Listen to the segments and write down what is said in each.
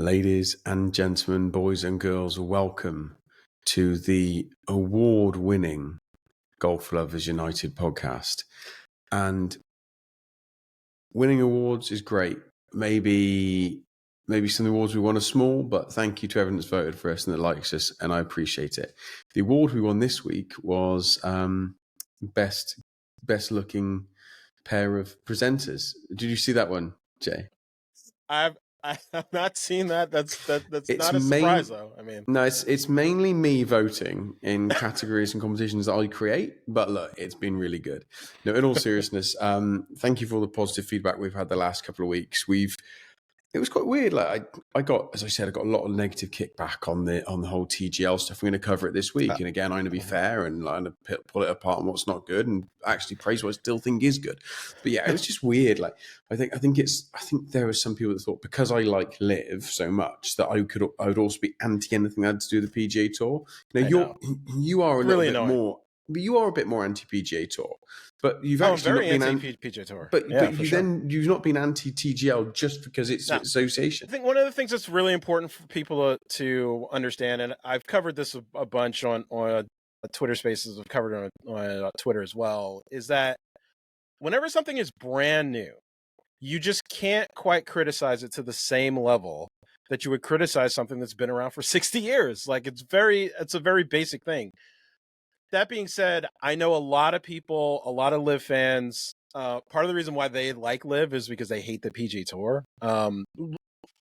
Ladies and gentlemen, boys and girls, welcome to the award-winning Golf Lovers United podcast. And winning awards is great. Maybe some of the awards we won are small, but thank you to everyone that's voted for us and that likes us, and I appreciate it. The award we won this week was best looking pair of presenters. Did you see that one, Jay? I have not seen that. That's not a surprise, though. I mean, no, it's mainly me voting in categories and competitions that I create. But look, it's been really good. No, in all seriousness, thank you for all the positive feedback we've had the last couple of weeks. It was quite weird. Like I got, as I said, I got a lot of negative kickback on the whole TGL stuff. We're going to cover it this week, and again, I'm going to be fair and I'm going to pull it apart on what's not good, and actually praise what I still think is good. But yeah, it was just weird. Like I think there were some people that thought because I like LIV so much that I would also be anti anything that had to do with the PGA Tour. You are a little bit more. But you are a bit more anti-PGA Tour, but you've actually not been anti-PGA Tour. But you've not been anti-TGL just because it's association. I think one of the things that's really important for people to understand, and I've covered this a bunch on Twitter Spaces, I've covered it on Twitter as well, is that whenever something is brand new, you just can't quite criticize it to the same level that you would criticize something that's been around for 60 years. Like it's a very basic thing. That being said, I know a lot of people, a lot of LIV fans, part of the reason why they like LIV is because they hate the PGA Tour. And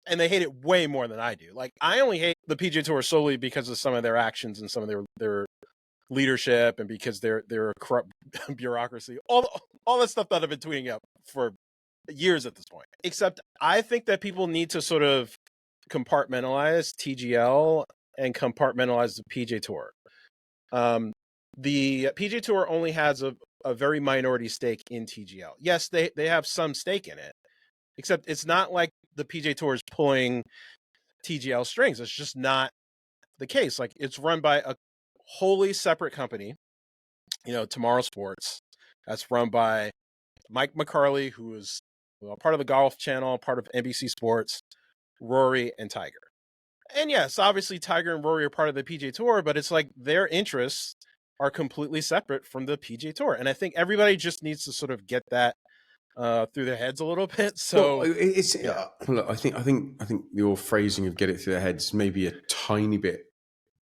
they hate it way more than I do. Like, I only hate the PGA Tour solely because of some of their actions and some of their leadership, and because they're a corrupt bureaucracy. All that stuff that I've been tweeting out for years at this point. Except I think that people need to sort of compartmentalize TGL and compartmentalize the PGA Tour. The PGA Tour only has a very minority stake in TGL. Yes, they have some stake in it, except it's not like the PGA Tour is pulling TGL strings. It's just not the case. Like, it's run by a wholly separate company, Tomorrow Sports. That's run by Mike McCarley, who is part of the Golf Channel, part of NBC Sports, Rory, and Tiger. And yes, obviously Tiger and Rory are part of the PGA Tour, but it's like their interests are completely separate from the PGA Tour. And I think everybody just needs to sort of get that through their heads a little bit. So look, I think your phrasing of "get it through their heads" may be a tiny bit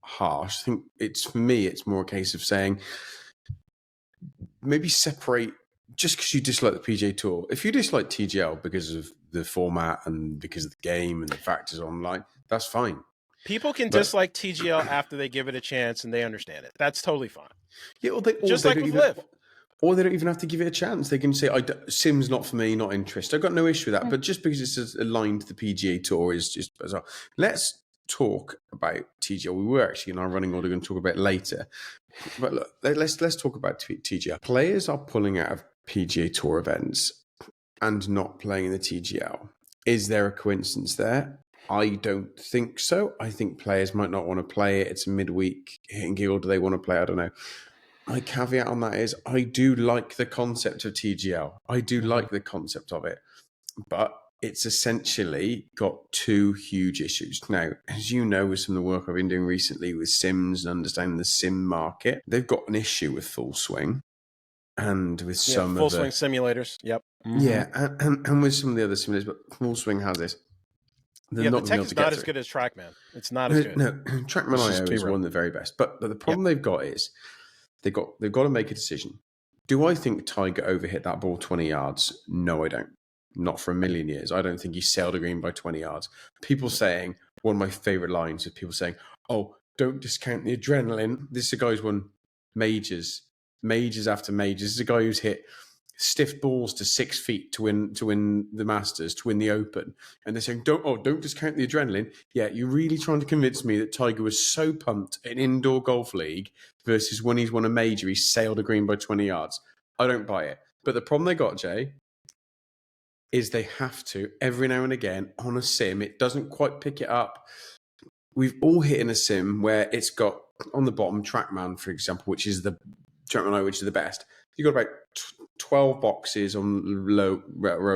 harsh. I think for me, it's more a case of saying maybe separate. Just because you dislike the PGA Tour, if you dislike TGL because of the format and because of the game and the factors online, that's fine. People can dislike TGL after they give it a chance and they understand it. That's totally fine. Yeah, like with LIV. Or they don't even have to give it a chance. They can say, Sim's not for me, not interested. I've got no issue with that. But just because it's aligned to the PGA Tour is just bizarre. Let's talk about TGL. We were actually in our running order going to talk about it later. But look, let's talk about TGL. Players are pulling out of PGA Tour events and not playing in the TGL. Is there a coincidence there? I don't think so. I think players might not want to play it. It's a midweek hit and giggle. Do they want to play? I don't know. My caveat on that is I do like the concept of TGL. I do like the concept of it. But it's essentially got two huge issues. Now, as you know, with some of the work I've been doing recently with sims and understanding the sim market, they've got an issue with Full Swing and with some full swing simulators. Yep. Yeah, and with some of the other simulators, but Full Swing has this. The tech is not as good as TrackMan. It's not as good. No, TrackMan IO is one of the very best. But the problem they've got is they've got to make a decision. Do I think Tiger overhit that ball 20 yards? No, I don't. Not for a million years. I don't think he sailed a green by 20 yards. People saying, one of my favorite lines is people saying, "Oh, don't discount the adrenaline." This is a guy who's won majors after majors. This is a guy who's hit stiff balls to 6 feet to win the Masters, to win the Open, and they're saying, don't discount the adrenaline. Yeah, you're really trying to convince me that Tiger was so pumped in indoor golf league versus when he's won a major, he sailed a green by 20 yards. I don't buy it. But the problem they got, Jay, is they have to every now and again on a sim. It doesn't quite pick it up. We've all hit in a sim where it's got on the bottom TrackMan, for example, which is the TrackMan, which is the best. You've got about 12 boxes on row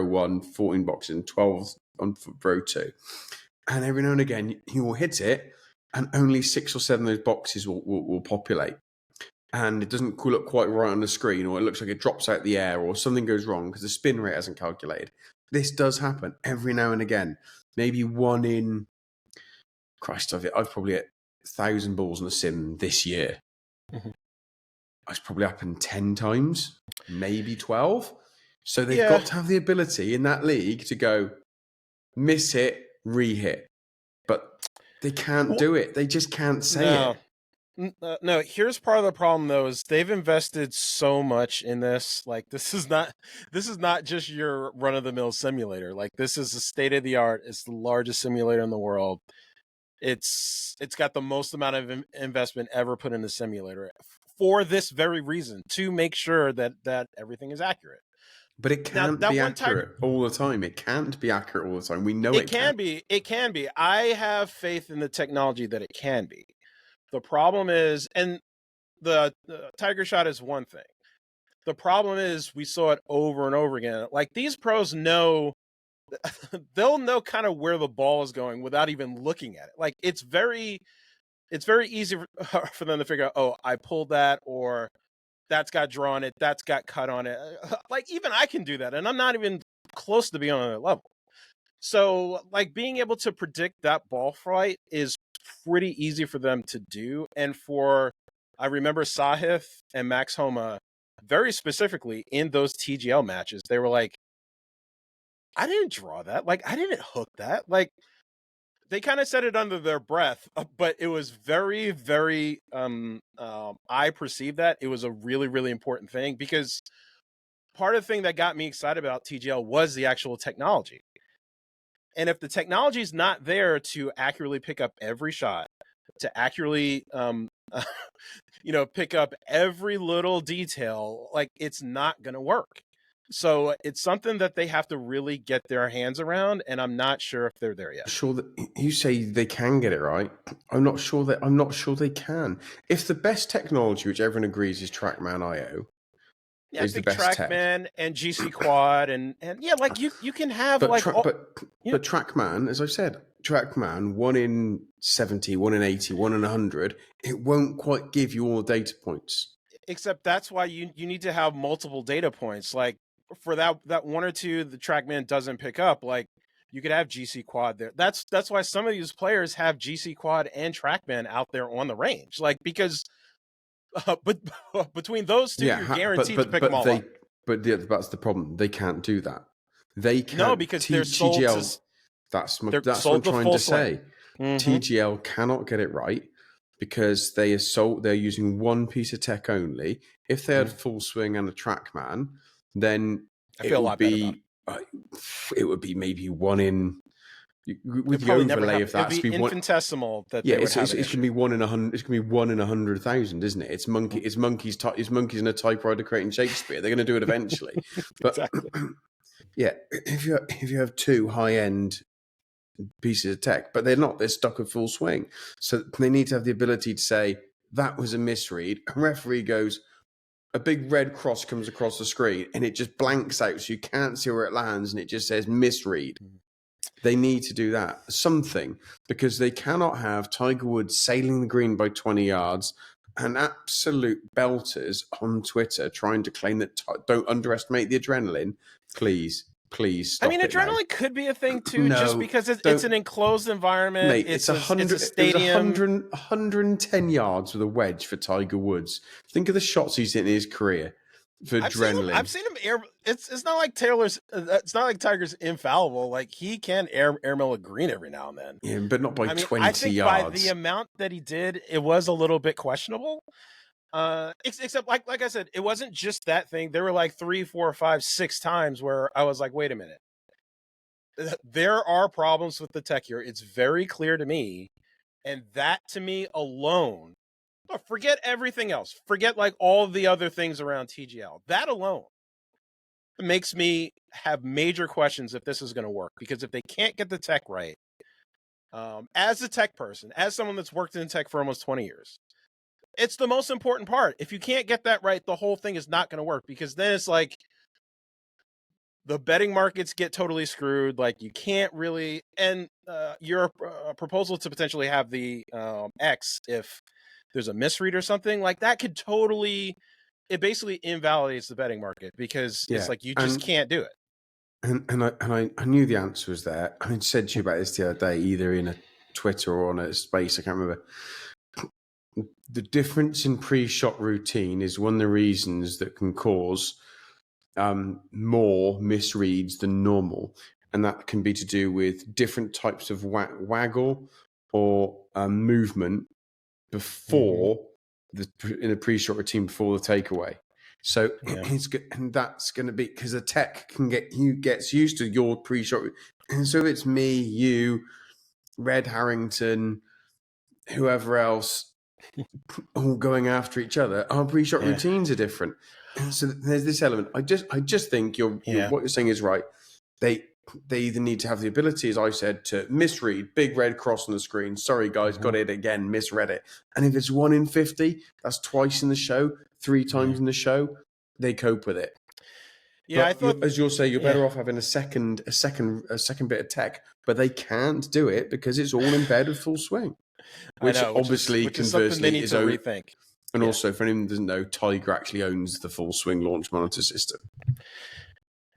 1, 14 boxes, and 12 on row 2. and every now and again he will hit it, and only 6 or 7 of those boxes will populate. And it doesn't look quite right on the screen, or it looks like it drops out the air, or something goes wrong because the spin rate hasn't calculated. This does happen every now and again. Maybe one in, Christ, I've probably hit 1,000 balls in a sim this year. Mm-hmm. It's probably happened 10 times, maybe 12. So they've got to have the ability in that league to go miss it, re-hit. But they can't do it. They just can't say it. No, here's part of the problem though, is they've invested so much in this. Like this is not just your run-of-the-mill simulator. Like this is the state of the art. It's the largest simulator in the world. It's got the most amount of investment ever put in the simulator for this very reason, to make sure that everything is accurate. But it can't be accurate all the time. It can't be accurate all the time. We know it can be. It can be. I have faith in the technology that it can be. The problem is, and the Tiger shot is one thing. The problem is we saw it over and over again. Like these pros know, they'll know kind of where the ball is going without even looking at it. Like it's very easy for them to figure out, oh, I pulled that, or that's got draw on it, that's got cut on it. Like even I can do that, and I'm not even close to being on that level. So like being able to predict that ball flight is pretty easy for them to do. And I remember Sahith and Max Homa very specifically in those TGL matches, they were like, I didn't draw that. Like I didn't hook that. Like they kind of said it under their breath, but it was very, very, I perceived that it was a really, really important thing, because part of the thing that got me excited about TGL was the actual technology. And if the technology is not there to accurately pick up every shot, to accurately, pick up every little detail, like it's not going to work. So it's something that they have to really get their hands around, and I'm not sure if they're there yet. Sure that you say they can get it right. I'm not sure they can. If the best technology, which everyone agrees is TrackMan.io, is the best TrackMan and GC Quad and yeah, like you can have but TrackMan, as I said, TrackMan 1 in 70, 1 in 80, 1 in 100, it won't quite give you all the data points. Except that's why you need to have multiple data points. Like for that 1 or 2 the TrackMan doesn't pick up, like you could have GC Quad there. That's why some of these players have GC Quad and TrackMan out there on the range, like because but between those two, you're guaranteed to pick them all up. But that's the problem. They can't do that. They can't. No, because they're sold TGL. That's what I'm trying to say. Mm-hmm. TGL cannot get it right because they're using one piece of tech only. If they had full swing and a TrackMan, then it would be maybe 1 in. With the overlay of that, it'd be infinitesimal. It's going to be 1 in 100. It's going to be 1 in 100,000, isn't it? It's monkeys in a typewriter creating Shakespeare. They're going to do it eventually. But exactly. Yeah, if you have 2 high end pieces of tech, but they're not. They're stuck with full swing, so they need to have the ability to say that was a misread. A referee goes, a big red cross comes across the screen, and it just blanks out, so you can't see where it lands, and it just says misread. They need to do that, something, because they cannot have Tiger Woods sailing the green by 20 yards and absolute belters on Twitter trying to claim that don't underestimate the adrenaline. Please stop. I mean, adrenaline could be a thing too, just because it's an enclosed environment. Mate, it's a stadium. It was 110 yards with a wedge for Tiger Woods. Think of the shots he's hit in his career. For adrenaline. I've seen him air. It's not like Tiger's infallible. Like he can airmail a green every now and then. Yeah, but not by 20 I think yards. By the amount that he did, it was a little bit questionable. Except like I said, it wasn't just that thing. There were like 3, 4, 5, 6 times where I was like, wait a minute. There are problems with the tech here. It's very clear to me, and that to me alone. But forget everything else. Forget like all the other things around TGL. That alone makes me have major questions if this is going to work. Because if they can't get the tech right, as a tech person, as someone that's worked in tech for almost 20 years, it's the most important part. If you can't get that right, the whole thing is not going to work. Because then it's like the betting markets get totally screwed. Like you can't really, and your proposal to potentially have the X if there's a misread or something like that could totally, it basically invalidates the betting market because it's like you just can't do it. And I knew the answer was there. I said to you about this the other day, either in a Twitter or on a space, I can't remember. The difference in pre-shot routine is one of the reasons that can cause more misreads than normal, and that can be to do with different types of waggle or movement before in the pre-shot routine before the takeaway. So and that's going to be because the tech gets used to your pre-shot, and so it's me, you, Red Harrington, whoever else, all going after each other. Our pre-shot routines are different, and so there's this element. I just think what you're saying is right. They either need to have the ability, as I said, to misread, big red cross on the screen. Sorry, guys, got it again, misread it. And if it's 1 in 50, that's twice in the show, 3 times in the show, they cope with it. Yeah, but I thought, as you'll say, you're better off having a second bit of tech, but they can't do it because it's all in bed with full swing. Which obviously, conversely, is to rethink. And also, for anyone who doesn't know, Tiger actually owns the full swing launch monitor system.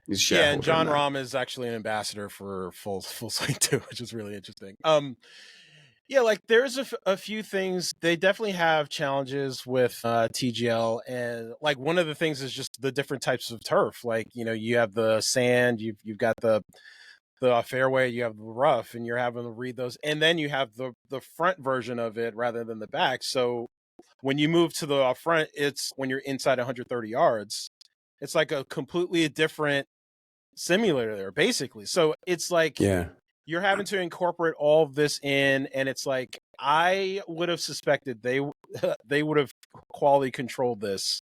Yeah, and Jon Rahm is actually an ambassador for full swing too, which is really interesting. Yeah, like there's a few things. They definitely have challenges with TGL, and like one of the things is just the different types of turf. Like you have the sand, you've got the fairway, you have the rough, and you're having to read those, and then you have the front version of it rather than the back. So when you move to the front, it's when you're inside 130 yards. It's like a completely different simulator there, basically. So it's like you're having to incorporate all of this in, and it's like I would have suspected they would have quality controlled this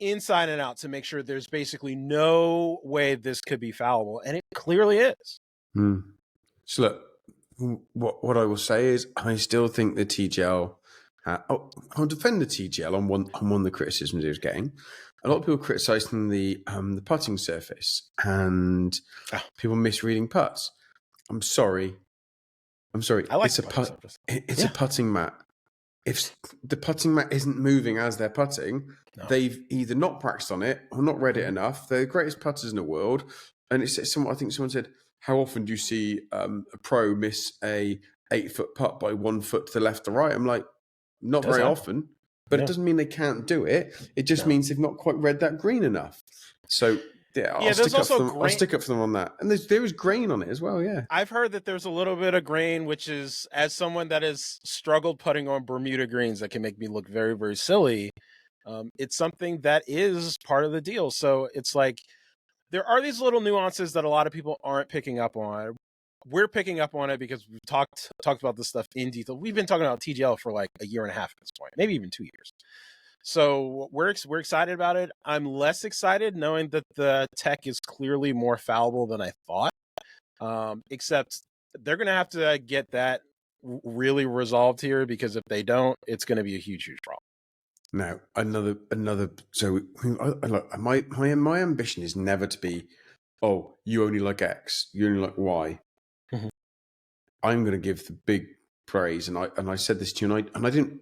inside and out to make sure there's basically no way this could be fallible, and it clearly is. So look, what I will say is I still think the TGL. I'll defend the TGL on one of the criticisms it was getting. A lot of people criticising the putting surface and people misreading putts. I'm sorry. I like it's a putting mat. If the putting mat isn't moving as they're putting, they've either not practiced on it or not read it enough. They're the greatest putters in the world. And I think someone said, how often do you see a pro miss a 8-foot putt by 1 foot to the left or right? I'm like, not very often, but it doesn't mean they can't do it. It just means they've not quite read that green enough. So I'll stick up for them on that. And there is grain on it as well. Yeah, I've heard that there's a little bit of grain, which is, as someone that has struggled putting on Bermuda greens, that can make me look very, very silly. It's something that is part of the deal. So it's like there are these little nuances that a lot of people aren't picking up on. We're picking up on it because we've talked about this stuff in detail. We've been talking about TGL for like a year and a half at this point, maybe even 2 years. So we're excited about it. I'm less excited knowing that the tech is clearly more fallible than I thought. Except they're going to have to get that really resolved here, because if they don't, it's going to be a huge, huge problem. Now, another. So, look, my ambition is never to be, oh, you only like X, you only like Y. I'm going to give the big praise, and I said this to you, and I didn't.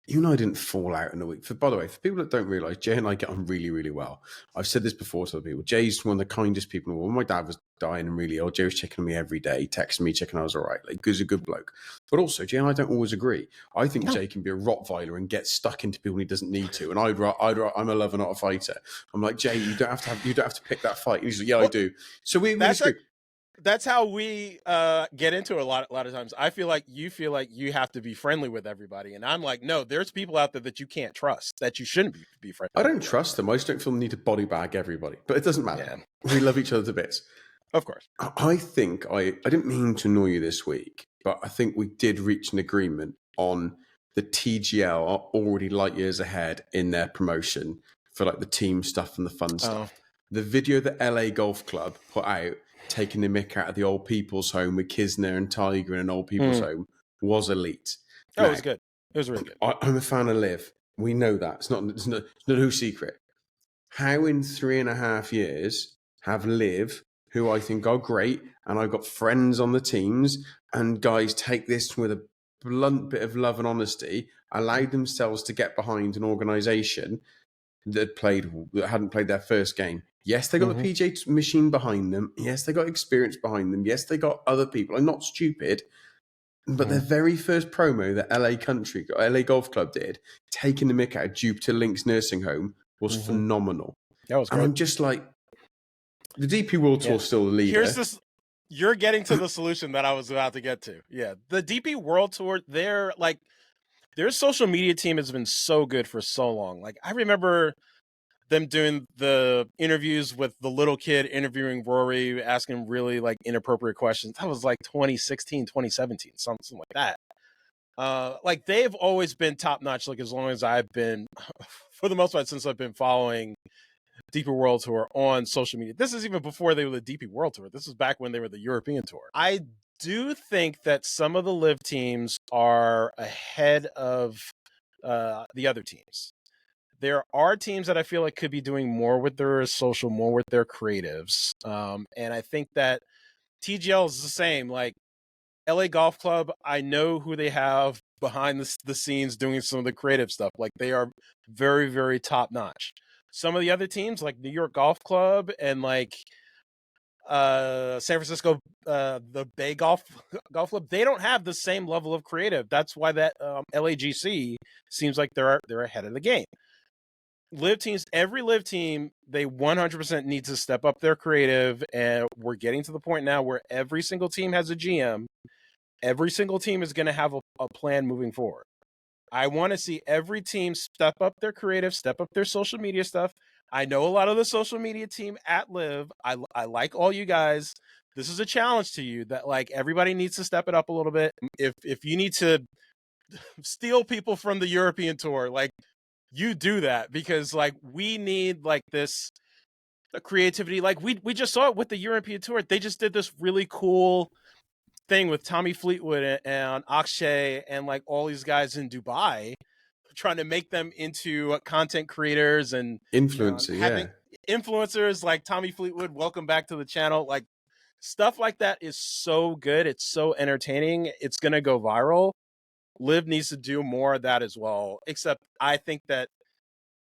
You and I didn't fall out in a week. By the way, for people that don't realise, Jay and I get on really, really well. I've said this before to other people. Jay's one of the kindest people in the world. When my dad was dying and really ill, Jay was checking on me every day, texting me, checking I was all right. Like, he's a good bloke. But also, Jay and I don't always agree. I think Jay can be a Rottweiler and get stuck into people when he doesn't need to. And I'm a lover, not a fighter. I'm like, Jay, you don't have to pick that fight. And he's like, yeah, I do. So we disagree. That's how we get into it a lot of times. I feel like you have to be friendly with everybody, and I'm like, no, there's people out there that you can't trust, that you shouldn't be friendly with. I don't trust them. I just don't feel the need to body bag everybody, but it doesn't matter. Yeah. We love each other to bits. Of course. I think I didn't mean to annoy you this week, but I think we did reach an agreement on the TGL are already light years ahead in their promotion for like the team stuff and the fun stuff. The video that LA Golf Club put out, taking the mick out of the old people's home with Kisner and Tiger in an old people's home, was elite. Now, it was good. It was really good. I'm a fan of LIV. We know that. It's no secret. How in 3.5 years have LIV, who I think are great, and I've got friends on the teams, and guys take this with a blunt bit of love and honesty, allowed themselves to get behind an organisation that hadn't played their first game. Yes, they got the PGA machine behind them. Yes, they got experience behind them. Yes, they got other people. I'm not stupid. But their very first promo that LA Golf Club did, taking the mick out of Jupiter Links Nursing Home, was phenomenal. That was great. And I'm just like, the DP World Tour still the leader. You're getting to the solution that I was about to get to. Yeah, the DP World Tour, their social media team has been so good for so long. Like, I remember them doing the interviews with the little kid interviewing Rory, asking really like inappropriate questions. That was like 2016, 2017, something like that. Like, they've always been top notch. Like, as long as I've been, for the most part, since I've been following DP World Tour on social media. This is even before they were the DP World Tour. This was back when they were the European Tour. I do think that some of the LIV teams are ahead of the other teams. There are teams that I feel like could be doing more with their social, more with their creatives. And I think that TGL is the same. Like, LA Golf Club, I know who they have behind the scenes doing some of the creative stuff. Like, they are very, very top notch. Some of the other teams, like New York Golf Club and like San Francisco, the Bay Golf Club, they don't have the same level of creative. That's why that LAGC seems like they're ahead of the game. LIV teams, every LIV team, they 100% need to step up their creative, and we're getting to the point now where every single team has a GM. Every single team is going to have a plan moving forward. I want to see every team step up their creative, step up their social media stuff. I know a lot of the social media team at LIV. I like all you guys. This is a challenge to you that, like, everybody needs to step it up a little bit. If you need to steal people from the European Tour, like, you do that, because like, we need like this creativity. Like, we just saw it with the European Tour. They just did this really cool thing with Tommy Fleetwood and Akshay and like all these guys in Dubai, trying to make them into content creators and influencers. Influencers like Tommy Fleetwood. Welcome back to the channel. Like, stuff like that is so good. It's so entertaining. It's going to go viral. LIV needs to do more of that as well. Except I think that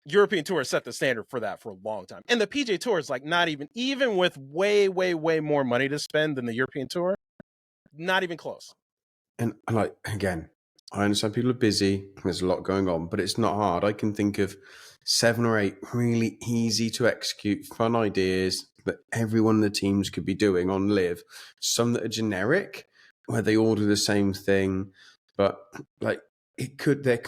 European Tour set the standard for that for a long time. And the PGA Tour is like, not even with way, way, way more money to spend than the European Tour, not even close. And like, again, I understand people are busy. There's a lot going on, but it's not hard. I can think of 7 or 8 really easy to execute fun ideas that every one of the teams could be doing on LIV. Some that are generic, where they all do the same thing. But like, you could do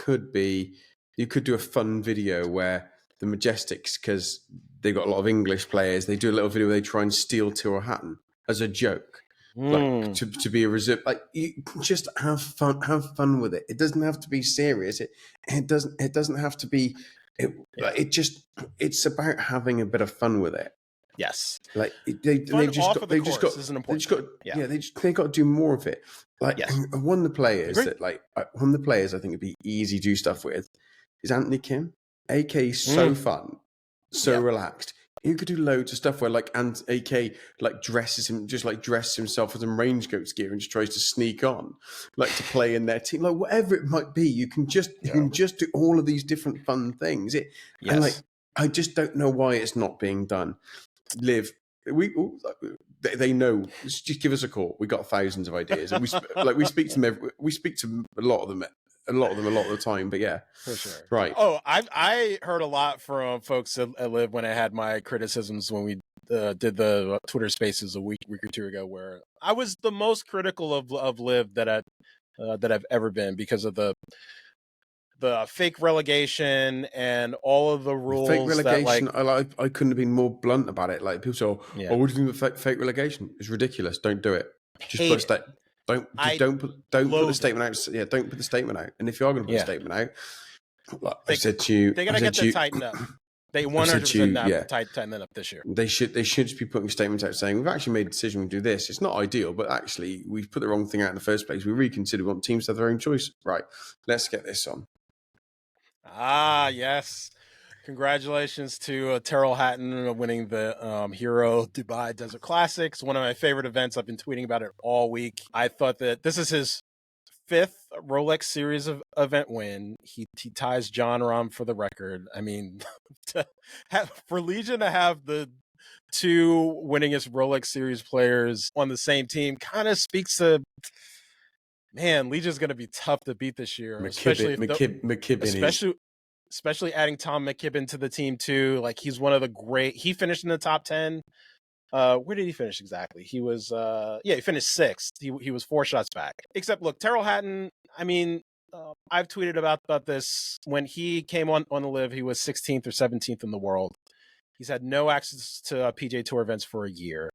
a fun video where the Majestics, because they've got a lot of English players, they do a little video where they try and steal Tyrrell Hatton as a joke. Like, to be a reserve, like, you just have fun with it. It doesn't have to be serious. It doesn't have to be. It's about having a bit of fun with it. Yes, like they just got to do more of it. Like, one of the players I think would be easy to do stuff with is Anthony Kim. AK so fun, so relaxed. You could do loads of stuff where, like, AK like dresses himself in some range coats gear and just tries to sneak on, like, to play in their team, like, whatever it might be. You can just do all of these different fun things. And like, I just don't know why it's not being done. LIV, they know. Just give us a call. We got thousands of ideas, and we speak to them. We speak to a lot of them a lot of the time. But yeah, for sure. Right. Oh, I heard a lot from folks at LIV when I had my criticisms when we did the Twitter Spaces a week or two ago, where I was the most critical of LIV that I've ever been, because of the fake relegation and all of the rules. Fake relegation. I couldn't have been more blunt about it. Like, people say, "Oh, what do you think of fake relegation? It's ridiculous. Don't do it. Just put don't put the statement out. Yeah, don't put the statement out. And if you are going to put the statement out, like I said to you, they got to get that tightened up. They 100% tighten that up this year. They should just be putting statements out saying, we've actually made a decision, we do this. It's not ideal, but actually we've put the wrong thing out in the first place. We reconsider. We want teams to have their own choice. Right. Let's get this on. Ah, yes. Congratulations to Tyrrell Hatton winning the Hero Dubai Desert Classics. One of my favorite events. I've been tweeting about it all week. I thought that this is his 5th Rolex Series of event win. He ties Jon Rahm for the record. I mean, for Legion to have the 2 winningest Rolex Series players on the same team kind of speaks to, man, Legion's going to be tough to beat this year, McKibbin especially adding Tom McKibbin to the team too. Like, he's one of the great. He finished in the top 10. Where did he finish exactly? He was he finished 6th. He was 4 shots back. Except, look, Tyrrell Hatton, I mean, I've tweeted about this. When he came on the LIV, he was 16th or 17th in the world. He's had no access to PGA Tour events for a year.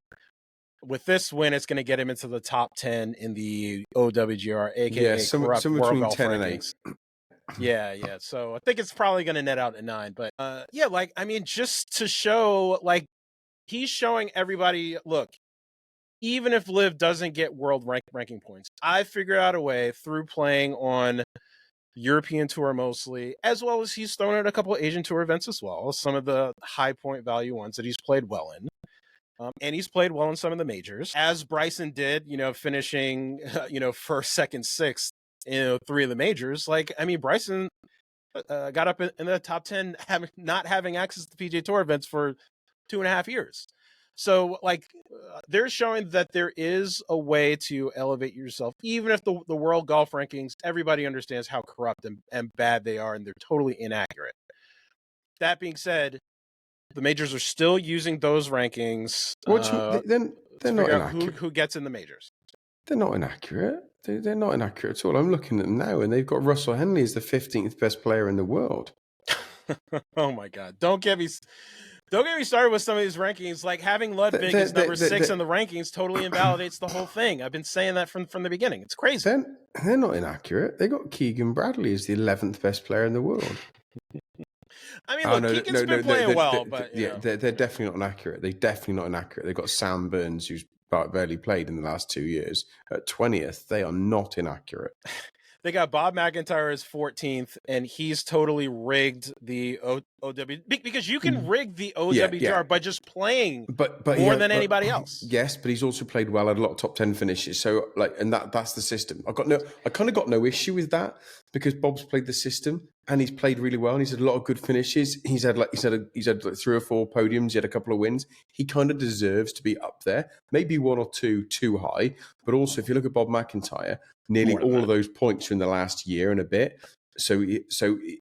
With this win, it's going to get him into the top 10 in the OWGR, aka somewhere between 10 and 8. Yeah. So I think it's probably going to net out at 9. But just to show, like, he's showing everybody, look, even if LIV doesn't get world ranking points, I figured out a way through playing on European Tour mostly, as well as he's thrown out a couple of Asian Tour events as well, some of the high point value ones that he's played well in. And he's played well in some of the majors, as Bryson did, finishing, 1st, 2nd, 6th, 3 of the majors. Like, I mean, Bryson got up in the top 10, not having access to PGA Tour events for 2.5 years. So, like, they're showing that there is a way to elevate yourself, even if the world golf rankings, everybody understands how corrupt and bad they are, and they're totally inaccurate. That being said, the majors are still using those rankings. They're not inaccurate. Who gets in the majors? They're not inaccurate. They're not inaccurate at all. I'm looking at them now, and they've got Russell Henley as the 15th best player in the world. Oh my God! Don't get me started with some of these rankings. Like, having Ludwig as number 6 in the rankings totally invalidates the whole thing. I've been saying that from the beginning. It's crazy. They're not inaccurate. They got Keegan Bradley as the 11th best player in the world. I mean, look, Keegan's been playing well, but they're definitely not inaccurate. They're definitely not inaccurate. They've got Sam Burns, who's barely played in the last 2 years, at 20th. They are not inaccurate. They got Bob McIntyre as 14th, and he's totally rigged the OW, because you can rig the OWGR by just playing more than anybody else. Yes, but he's also played well at a lot of top 10 finishes. So, like, and that's the system. I kind of got no issue with that, because Bob's played the system and he's played really well, and he's had a lot of good finishes. He's had 3 or 4 podiums. He had a couple of wins. He kind of deserves to be up there. Maybe 1 or 2 too high, but also if you look at Bob McIntyre, nearly all of those points are in the last year and a bit. So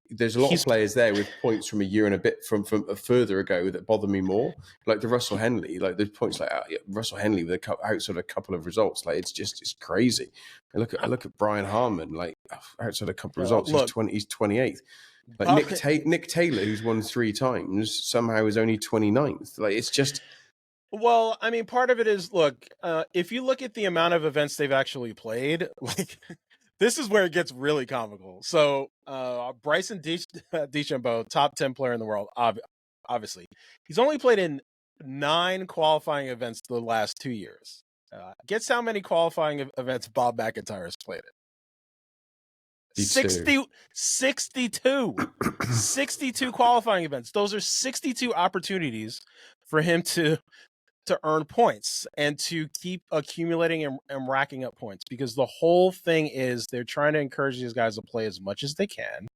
there's a lot of players there with points from a year and a bit from further ago that bother me more. Like the Russell Henley, like there's points like Russell Henley with outside a couple of results. Like it's crazy. I look at Brian Harmon, like outside a couple of results, he's 28th. Like Nick Taylor, who's won 3 times, somehow is only 29th. Like, it's just. Well, I mean, part of it is, look, if you look at the amount of events they've actually played, like, this is where it gets really comical. So Bryson DeChambeau, top 10 player in the world, obviously. He's only played in 9 qualifying events the last 2 years. Guess how many qualifying events Bob McIntyre has played in? 62 qualifying events. Those are 62 opportunities for him to earn points and to keep accumulating and racking up points, because the whole thing is they're trying to encourage these guys to play as much as they can.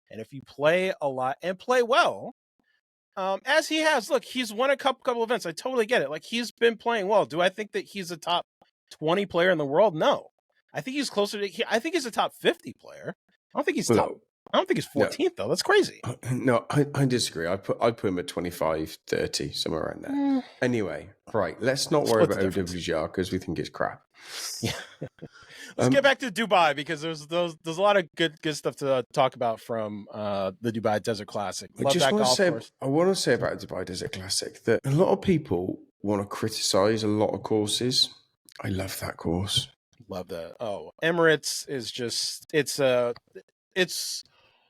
And if you play a lot and play well, as he has, look, he's won a couple events. I totally get it. Like, he's been playing well. Do I think that he's a top 20 player in the world? No. I think he's closer to, I think he's a top 50 player. I don't think he's top. I don't think he's 14th though. That's crazy. No, I disagree. I put him at 25, 30, somewhere around there. Anyway, right. Let's not worry about OWGR because we think it's crap. Yeah. Let's get back to Dubai, because there's a lot of good stuff to talk about from the Dubai Desert Classic. I want to say about the Dubai Desert Classic that a lot of people want to criticize a lot of courses. I love that course. Love that. Oh, Emirates is just it's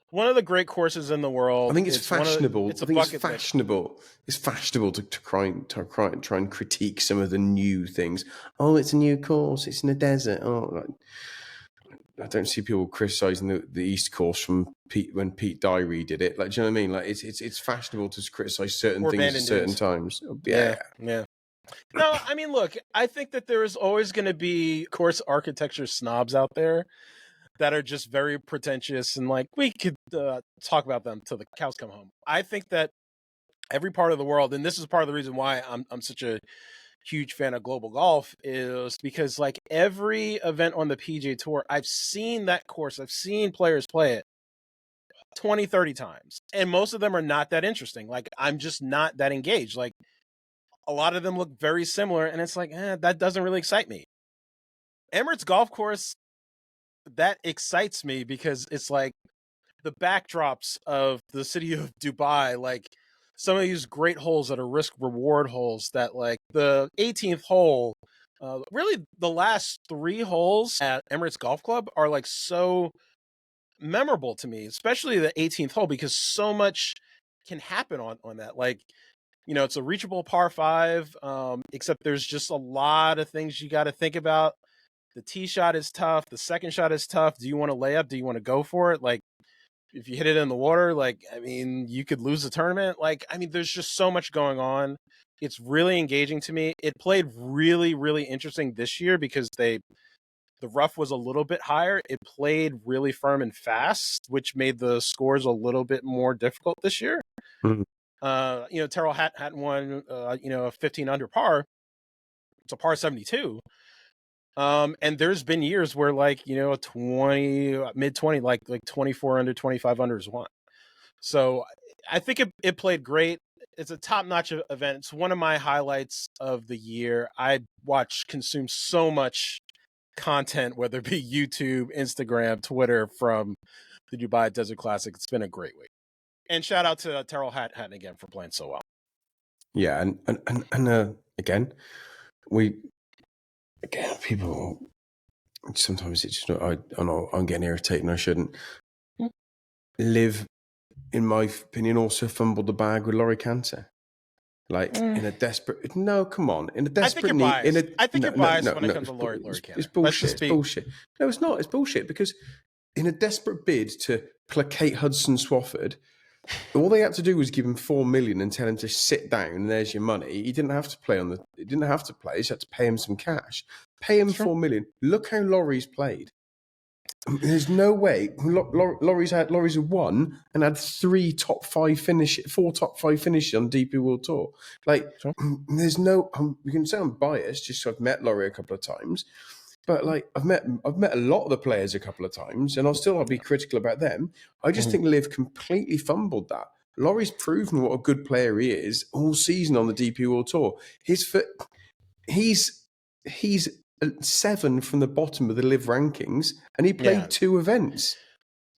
one of the great courses in the world. I think it's fashionable. It's fashionable. It's fashionable to try and critique some of the new things. Oh, it's a new course. It's in a desert. Oh, I don't see people criticizing the East Course from when Pete Dye redid it. Like, do you know what I mean? Like, it's fashionable to criticize certain Or things at certain dunes. times. Yeah. No, I mean, look, I think that there is always going to be course architecture snobs out there that are just very pretentious, and like we could talk about them till the cows come home. I think that every part of the world, and this is part of the reason why I'm such a huge fan of global golf, is because like every event on the PGA Tour, I've seen that course, I've seen players play it 20, 30 times, and most of them are not that interesting. Like, I'm just not that engaged. Like, a lot of them look very similar, and it's like, that doesn't really excite me. Emirates Golf Course, that excites me because it's like the backdrops of the city of Dubai, like some of these great holes that are risk reward holes, that like the 18th hole, really the last 3 holes at Emirates Golf Club are like so memorable to me, especially the 18th hole, because so much can happen on that. Like, you know, it's a reachable par 5, except there's just a lot of things you got to think about. The tee shot is tough. The second shot is tough. Do you want to lay up? Do you want to go for it? Like, if you hit it in the water, like, I mean, you could lose the tournament. Like, I mean, there's just so much going on. It's really engaging to me. It played really, really interesting this year because the rough was a little bit higher. It played really firm and fast, which made the scores a little bit more difficult this year. Mm-hmm. You know, Tyrrell Hatton won, you know, a 15 under par. It's a par 72. And there's been years where, like, you know, a 20, mid 20, like 24 under, 25 under is won. So I think it played great. It's a top-notch event. It's one of my highlights of the year. I consume so much content, whether it be YouTube, Instagram, Twitter, from the Dubai Desert Classic. It's been a great week. And shout out to Tyrrell Hatton again for playing so well. Yeah, and again, people sometimes it's just I know I'm getting irritated and I shouldn't. LIV, in my opinion, also fumbled the bag with Laurie Canter. Like, in a desperate... No, come on. In a desperate need... I think you're biased when it comes to Laurie Canter. It's bullshit. It's bullshit. No, it's not. It's bullshit because in a desperate bid to placate Hudson Swafford, all they had to do was give him $4 million and tell him to sit down and there's your money. He didn't have to play He didn't have to play. He just had to pay him some cash. Pay him $4 million. Look how Laurie's played. There's no way. Laurie's won and had 4 top 5 finishes on DP World Tour. Like, there's no. You can say I'm biased, just so I've met Laurie a couple of times, but like I've met a lot of the players a couple of times, and I'll be critical about them. I just think LIV completely fumbled that. Laurie's proven what a good player he is all season on the DP World Tour. He's 7 from the bottom of the LIV rankings, and he played 2 events.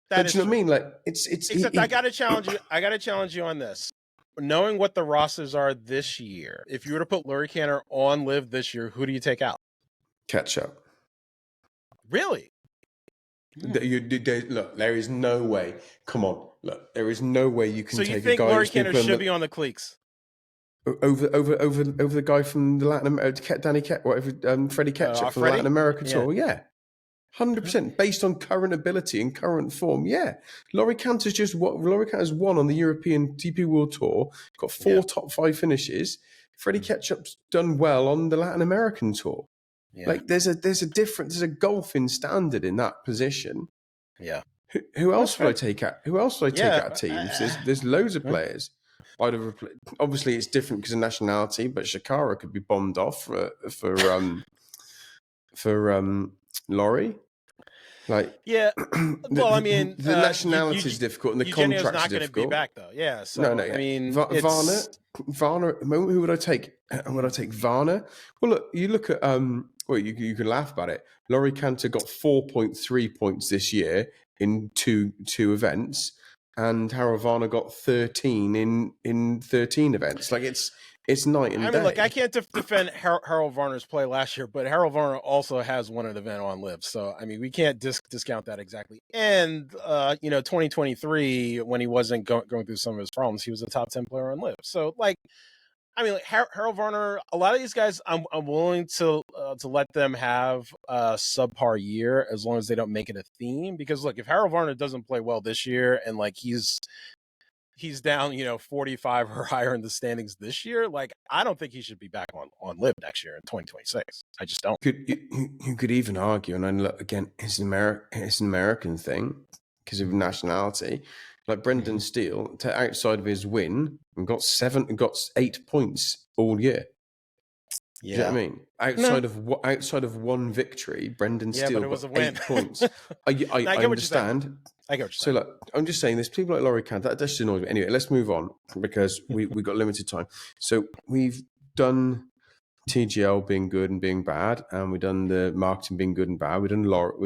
Do you know what I mean? Like, Except I got to challenge you. I got to challenge you on this. Knowing what the rosters are this year, if you were to put Laurie Canter on LIV this year, who do you take out? Ketchup. Really? Look, there is no way. Come on, look, there is no way you can take a guy. So you think Laurie Canter should be on the cleeks? Over the guy from the Latin America, Freddie Ketchup from the Latin America tour, 100% based on current ability and current form. Yeah, Laurie Canter's won on the European DP World Tour, got 4 top 5 finishes. Freddie Ketchup's done well on the Latin American tour. Yeah. Like, there's a difference. There's a golfing standard in that position. Yeah. Who else would I take out? Who else would I take out of teams? There's loads of players. I'd have obviously it's different because of nationality, but Chacarra could be bombed off for Laurie. Like, well, I mean, the nationality is difficult and the Eugenio's contract's not difficult. Going to be back though. Yeah, so no. I mean, Varner. Who would I take? Would I take Varner? Well, look, you look at you can laugh about it. Laurie Canter got 4.3 points this year in two events. And Harold Varner got 13 in 13 events. Like, it's night and day. I mean, look, I can't defend Harold Varner's play last year, but Harold Varner also has won an event on LIV. So, I mean, we can't discount that exactly. And, 2023, when he wasn't going through some of his problems, he was a top 10 player on LIV. So, like, I mean, like Harold Varner, a lot of these guys, I'm willing to let them have a subpar year as long as they don't make it a theme. Because look, if Harold Varner doesn't play well this year and like he's down, 45 or higher in the standings this year, like I don't think he should be back on LIV next year in 2026. I just don't. You could even argue, and then look again, it's an American thing because of nationality. Like Brendan Steele, outside of his win, got 8 points all year. Yeah, do you know what I mean? Outside of one victory, Brendan Steele got 8 points. I understand. I get what you're saying. So look, I'm just saying, there's people like Laurie Canter that just annoys me. Anyway, let's move on because we got limited time. So we've done TGL being good and being bad, and we've done the marketing being good and bad. We've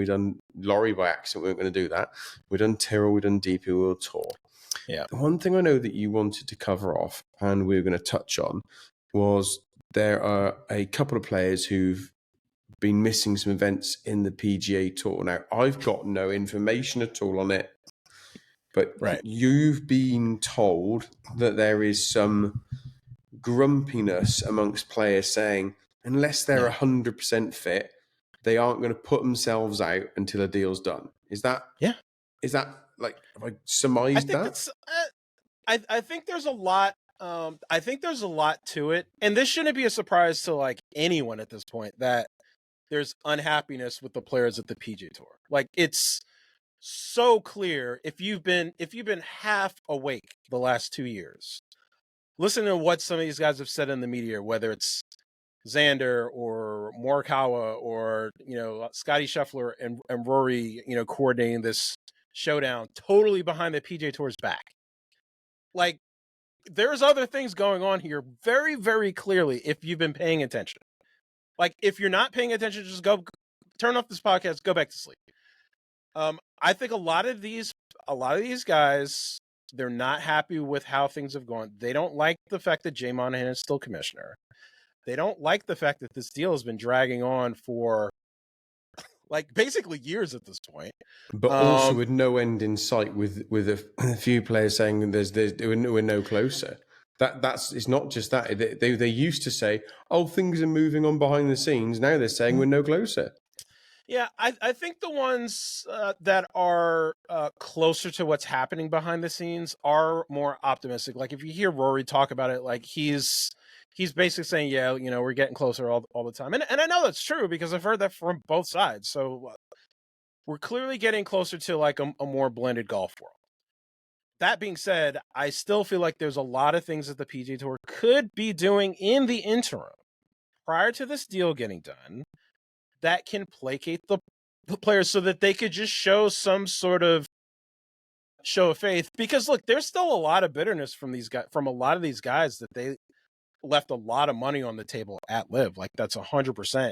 done Laurie by accident. We weren't going to do that. We've done Tyrrell. We've done DP World Tour. Yeah. The one thing I know that you wanted to cover off, and we were going to touch on, was there are a couple of players who've been missing some events in the PGA Tour. Now, I've got no information at all on it, but you've been told that there is some grumpiness amongst players saying unless they're 100% fit, they aren't going to put themselves out until a deal's done. Is that like, have I surmised that? I think there's a lot. I think there's a lot to it, and this shouldn't be a surprise to like anyone at this point that there's unhappiness with the players at the PGA Tour. Like it's so clear if you've been half awake the last 2 years. Listen to what some of these guys have said in the media, whether it's Xander or Morikawa or, Scotty Scheffler and Rory, coordinating this showdown totally behind the PGA Tour's back. Like, there's other things going on here very, very clearly if you've been paying attention. Like, if you're not paying attention, just go turn off this podcast, go back to sleep. I think a lot of these guys, they're not happy with how things have gone. They don't like the fact that Jay Monahan is still commissioner. They don't like the fact that this deal has been dragging on for like basically years at this point. But also with no end in sight, with a few players saying we're no closer. It's not just that. They used to say, oh, things are moving on behind the scenes. Now they're saying we're no closer. Yeah, I think the ones that are closer to what's happening behind the scenes are more optimistic. Like if you hear Rory talk about it, like he's basically saying, yeah, we're getting closer all the time. And I know that's true because I've heard that from both sides. So we're clearly getting closer to like a more blended golf world. That being said, I still feel like there's a lot of things that the PGA Tour could be doing in the interim prior to this deal getting done that can placate the players so that they could just show some sort of show of faith. Because look, there's still a lot of bitterness from a lot of these guys that they left a lot of money on the table at LIV. Like that's 100%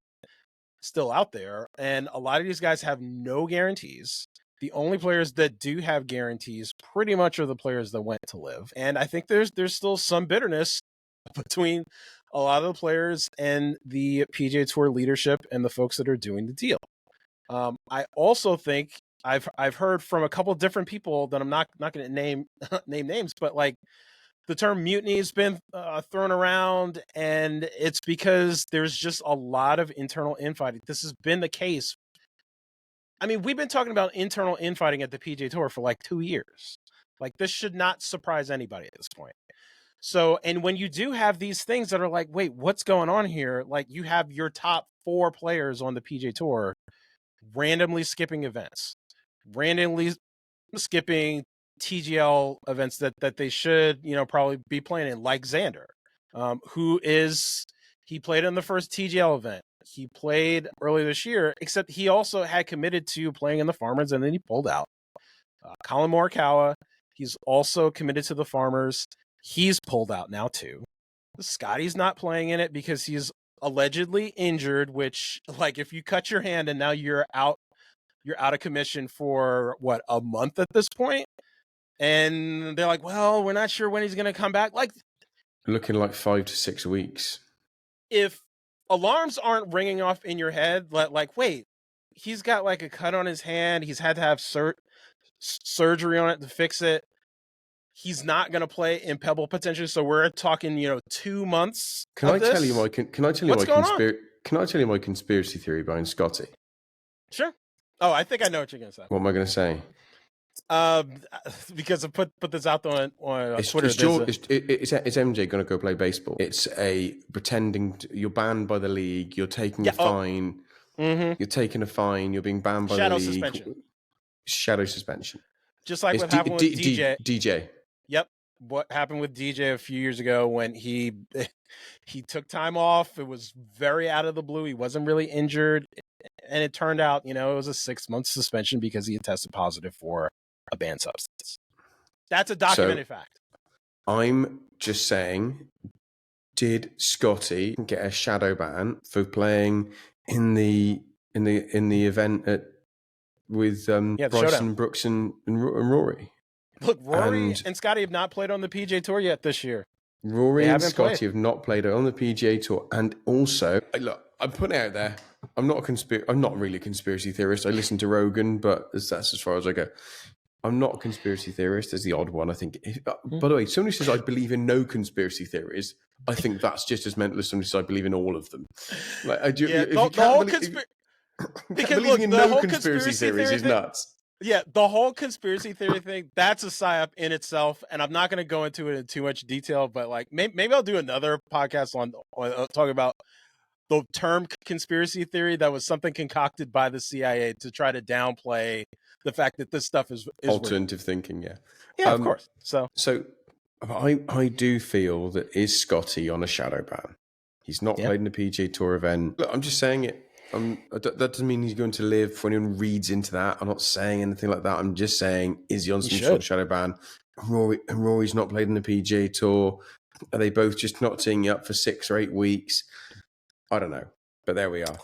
still out there. And a lot of these guys have no guarantees. The only players that do have guarantees pretty much are the players that went to LIV. And I think there's still some bitterness between a lot of the players and the PGA Tour leadership and the folks that are doing the deal. I also think I've heard from a couple of different people that I'm not going to name names, but like the term mutiny has been thrown around, and it's because there's just a lot of internal infighting. This has been the case. I mean, we've been talking about internal infighting at the PGA Tour for like 2 years. Like this should not surprise anybody at this point. So, and when you do have these things that are like, wait, what's going on here? Like you have your top 4 players on the PGA Tour randomly skipping events, randomly skipping TGL events that they should, probably be playing in, like Xander, he played in the first TGL event. He played earlier this year, except he also had committed to playing in the Farmers and then he pulled out. Colin Morikawa, he's also committed to the Farmers. He's pulled out now too. Scotty's not playing in it because he's allegedly injured, which like if you cut your hand and now you're out of commission for what, a month at this point? And they're like, well, we're not sure when he's going to come back. Like looking like 5 to 6 weeks. If alarms aren't ringing off in your head, like, wait, he's got like a cut on his hand. He's had to have surgery on it to fix it. he's not going to play in Pebble potentially. So we're talking, 2 months. Can I tell you my conspiracy theory behind Scotty? Sure. Oh, I think I know what you're going to say. What am I going to say? Because I put this out there on Twitter. Is MJ going to go play baseball? It's you're banned by the league. You're taking a fine. Mm-hmm. You're taking a fine. You're being banned by the league. Shadow suspension. Just like what happened with DJ. DJ. Yep. What happened with DJ a few years ago when he took time off. It was very out of the blue. He wasn't really injured. And it turned out, it was a 6-month suspension because he had tested positive for a banned substance. That's a documented fact. I'm just saying, did Scotty get a shadow ban for playing in the event with Bryson, showdown. Brooks and Rory? Look, Rory and Scotty have not played on the PGA Tour yet this year. Rory and Scotty have not played on the PGA Tour, and also, look, I'm putting it out there. I'm not really a conspiracy theorist. I listen to Rogan, but that's as far as I go. I'm not a conspiracy theorist. There's the odd one, I think. By the way, somebody says I believe in no conspiracy theories. I think that's just as mental as somebody says I believe in all of them. Like, believing in no conspiracy theories is nuts. Yeah, the whole conspiracy theory thing, that's a psyop in itself, and I'm not going to go into it in too much detail, but like maybe I'll do another podcast on talking about the term conspiracy theory that was something concocted by the CIA to try to downplay the fact that this stuff is alternative thinking. Yeah, of course. So I do feel that is Scotty on a shadow ban. He's not played in the PGA Tour event. Look, I'm just saying it. That doesn't mean he's going to live. When anyone reads into that, I'm not saying anything like that. I'm just saying, is he on some sort of shadow ban? Rory's not played in the PGA Tour. Are they both just not teeing up for 6 or 8 weeks? I don't know, but there we are.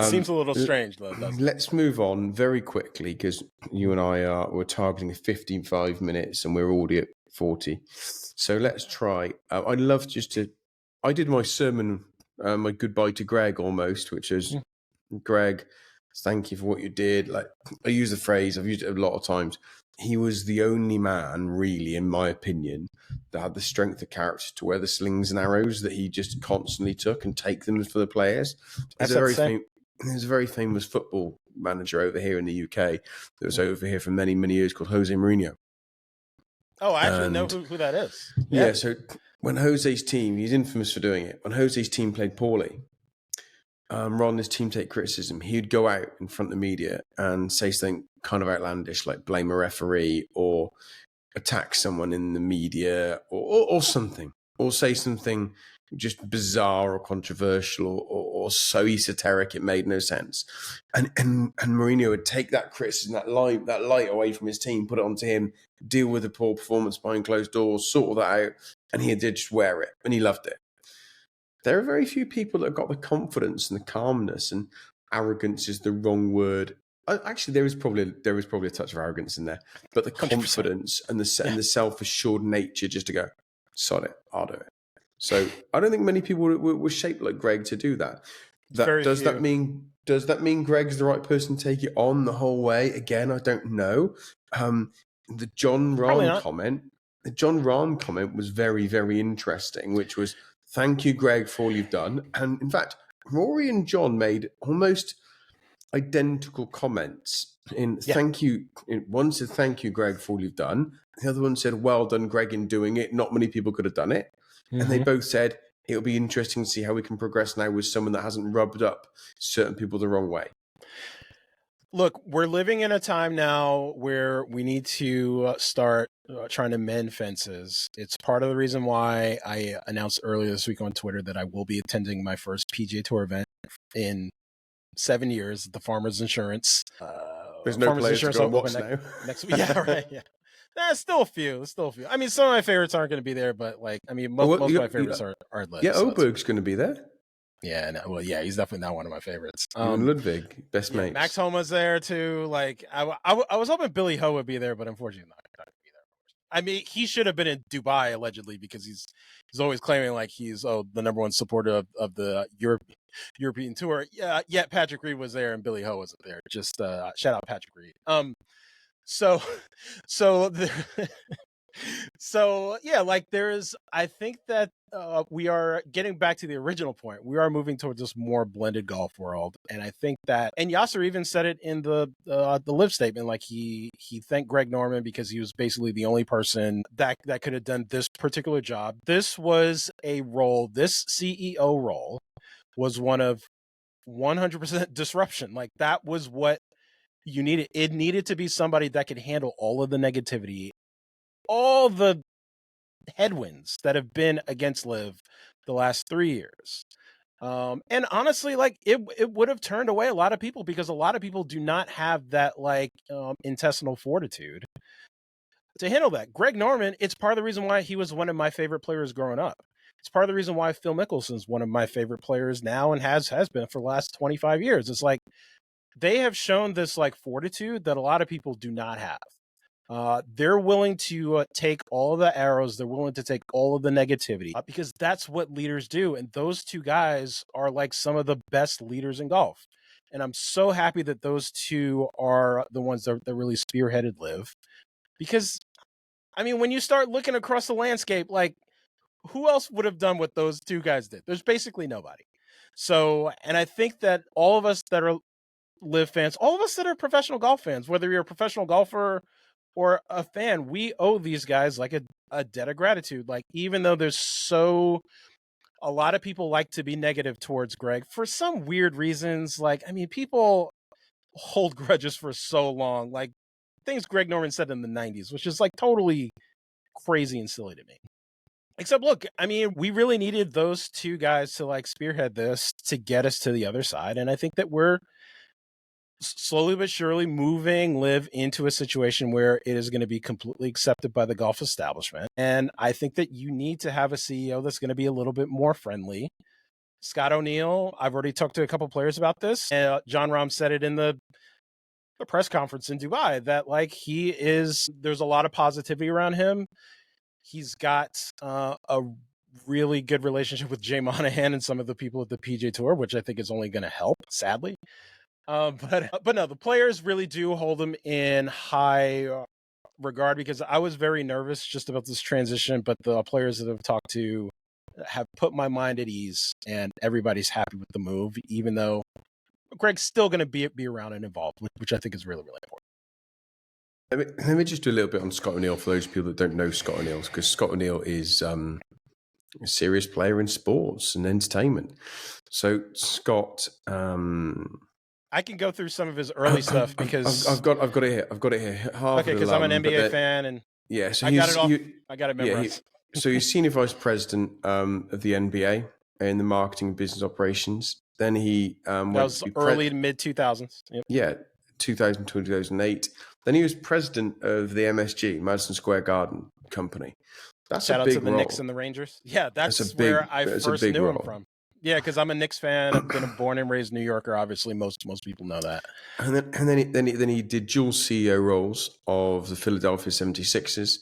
Seems a little strange, though. Let's move on very quickly because you and I we're targeting 55 minutes and we're already at 40. So let's try. I'd love I did my sermon, my goodbye to Greg almost, which is. Greg, thank you for what you did. Like, I use the phrase, I've used it a lot of times. He was the only man, really, in my opinion, that had the strength of character to wear the slings and arrows that he just constantly took and take them for the players. There's a very famous football manager over here in the UK that was over here for many, many years called Jose Mourinho. Oh, I actually know who that is. Yeah, so when Jose's team, he's infamous for doing it. When Jose's team played poorly, rather than his team take criticism, he'd go out in front of the media and say something kind of outlandish, like blame a referee or attack someone in the media or something, or say something just bizarre or controversial or so esoteric it made no sense. And Mourinho would take that criticism, that light away from his team, put it onto him, deal with the poor performance behind closed doors, sort that out, and he did just wear it, and he loved it. There are very few people that have got the confidence and the calmness, and arrogance is the wrong word. Actually, there is probably a touch of arrogance in there, but the 100%. Confidence and the self-assured nature just to go, sod it, I'll do it. So I don't think many people were shaped like Greg to do that. Does that mean Greg's the right person to take it on the whole way? Again, I don't know. The Jon Rahm comment was very, very interesting, which was, thank you, Greg, for all you've done. And in fact, Rory and Jon made almost identical comments thank you. One said, thank you, Greg, for all you've done. The other one said, well done, Greg, in doing it. Not many people could have done it. Mm-hmm. And they both said, it'll be interesting to see how we can progress now with someone that hasn't rubbed up certain people the wrong way. Look, we're living in a time now where we need to start trying to mend fences. It's part of the reason why I announced earlier this week on Twitter that I will be attending my first PGA Tour event in 7 years, the Farmers Insurance. There's no Farmers players to go and watch now. Next week. Yeah, right. Yeah. There's still a few. I mean, some of my favorites aren't going to be there, but most of my favorites are LIV. Yeah, Oberg's going to be there. Yeah, he's definitely not one of my favorites. And Ludwig, best mates. Max Homa's there too. Like, I was hoping Billy Ho would be there, but unfortunately not going to be there. I mean, he should have been in Dubai allegedly because he's always claiming like he's the number one supporter of the European tour. Yeah, yet Patrick Reed was there and Billy Ho wasn't there. Just shout out Patrick Reed. So So yeah, like I think that we are getting back to the original point. We are moving towards this more blended golf world, and I think that, and Yasser even said it in the LIV statement. Like he thanked Greg Norman because he was basically the only person that could have done this particular job. This was a role. This CEO role was one of 100% disruption. Like that was what you needed. It needed to be somebody that could handle all of the negativity, all the headwinds that have been against LIV the last 3 years. And honestly, like it would have turned away a lot of people because a lot of people do not have that like intestinal fortitude to handle that. Greg Norman, it's part of the reason why he was one of my favorite players growing up. It's part of the reason why Phil Mickelson's one of my favorite players now and has been for the last 25 years. It's like they have shown this like fortitude that a lot of people do not have. They're willing to take all of the arrows. They're willing to take all of the negativity because that's what leaders do. And those two guys are like some of the best leaders in golf. And I'm so happy that those two are the ones that really spearheaded LIV. Because, I mean, when you start looking across the landscape, like who else would have done what those two guys did? There's basically nobody. So, and I think that all of us that are LIV fans, all of us that are professional golf fans, whether you're a professional golfer or a fan, we owe these guys like a debt of gratitude. Like, even though a lot of people like to be negative towards Greg for some weird reasons. Like, I mean, people hold grudges for so long, like things Greg Norman said in the 90s, which is like totally crazy and silly to me. Except, look, I mean, we really needed those two guys to like spearhead this to get us to the other side. And I think that we're slowly but surely moving LIV into a situation where it is going to be completely accepted by the golf establishment. And I think that you need to have a CEO that's going to be a little bit more friendly. Scott O'Neill, I've already talked to a couple players about this. And Jon Rahm said it in the press conference in Dubai that like there's a lot of positivity around him. He's got a really good relationship with Jay Monahan and some of the people at the PGA Tour, which I think is only going to help, sadly. But no, the players really do hold him in high regard because I was very nervous just about this transition, but the players that I've talked to have put my mind at ease and everybody's happy with the move, even though Greg's still going to be around and involved, which I think is really, really important. Let me just do a little bit on Scott O'Neill for those people that don't know Scott O'Neill, because Scott O'Neill is a serious player in sports and entertainment. So Scott, I can go through some of his early stuff because I've got it here. I've got it here. Okay, because I'm an NBA fan and yeah, so I got it memorized. So he's senior vice president of the NBA in the marketing and business operations. Then he that was early to mid 2000s. Yep. Yeah, 2000 to 2008. Then he was president of the MSG, Madison Square Garden Company. That's Shout a out big to the role. Knicks and the Rangers. Yeah, that's where I first knew him from. Yeah, because I'm a Knicks fan. I've been a born and raised New Yorker. Obviously, most people know that. And then he did dual CEO roles of the Philadelphia 76ers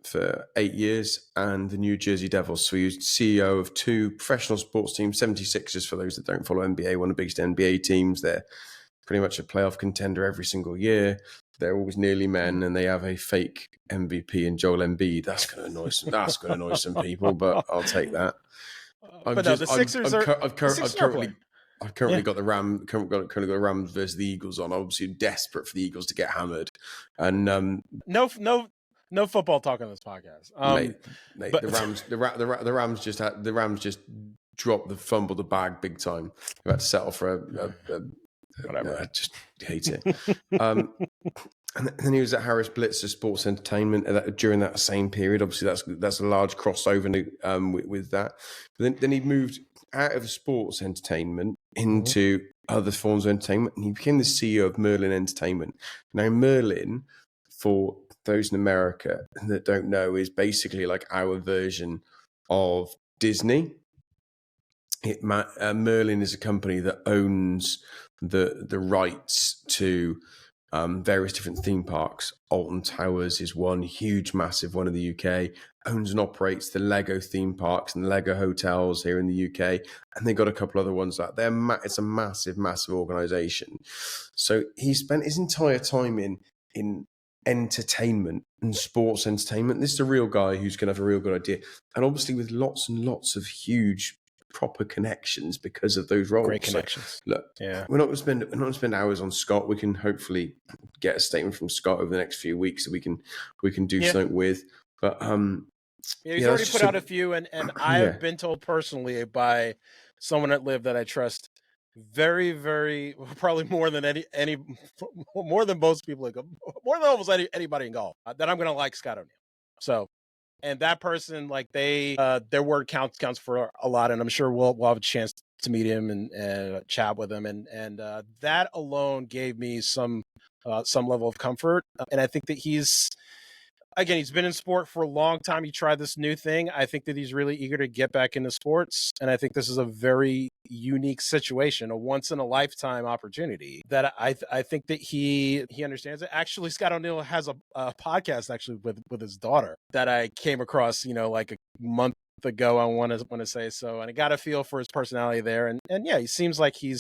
for 8 years and the New Jersey Devils. So he was CEO of two professional sports teams, 76ers, for those that don't follow NBA, one of the biggest NBA teams. They're pretty much a playoff contender every single year. They're always nearly men, and they have a fake MVP in Joel Embiid. That's going to annoy some people, but I'll take that. The Sixers I've currently got the Rams versus the Eagles on. Obviously, deesperate for the Eagles to get hammered, and no football talk on this podcast. Mate, but the Rams just fumbled the bag big time. We had to settle for a whatever. I just hate it. And then he was at Harris Blitzer Sports Entertainment during that same period. Obviously, that's a large crossover with that. But then he moved out of sports entertainment into other forms of entertainment, and he became the CEO of Merlin Entertainment. Now, Merlin, for those in America that don't know, is basically like our version of Disney. Merlin is a company that owns the rights to various different theme parks. Alton Towers is one huge, massive one in the UK. Owns and operates the Lego theme parks and Lego hotels here in the UK, and they got a couple other ones that it's a massive, massive organisation. So he spent his entire time in entertainment and sports entertainment. This is a real guy who's going to have a real good idea. And obviously with lots and lots of huge proper connections because of those roles. Great connections. So, look, we're not going to spend hours on Scott. We can hopefully get a statement from Scott over the next few weeks that we can do something with. But he's already put out a few, and I have been told personally by someone at LIV that I trust very, very, probably more than more than most people, more than almost anybody in golf, that I'm going to like Scott O'Neill. So, and that person, like their word counts for a lot, and I'm sure we'll have a chance to meet him and chat with him, and that alone gave me some level of comfort, and I think that he's been in sport for a long time. He tried this new thing. I think that he's really eager to get back into sports. And I think this is a very unique situation, a once in a lifetime opportunity that I think that he understands it. Actually, Scott O'Neill has a podcast actually with his daughter that I came across, like a month ago. I want to say so. And I got a feel for his personality there. And yeah, he seems like he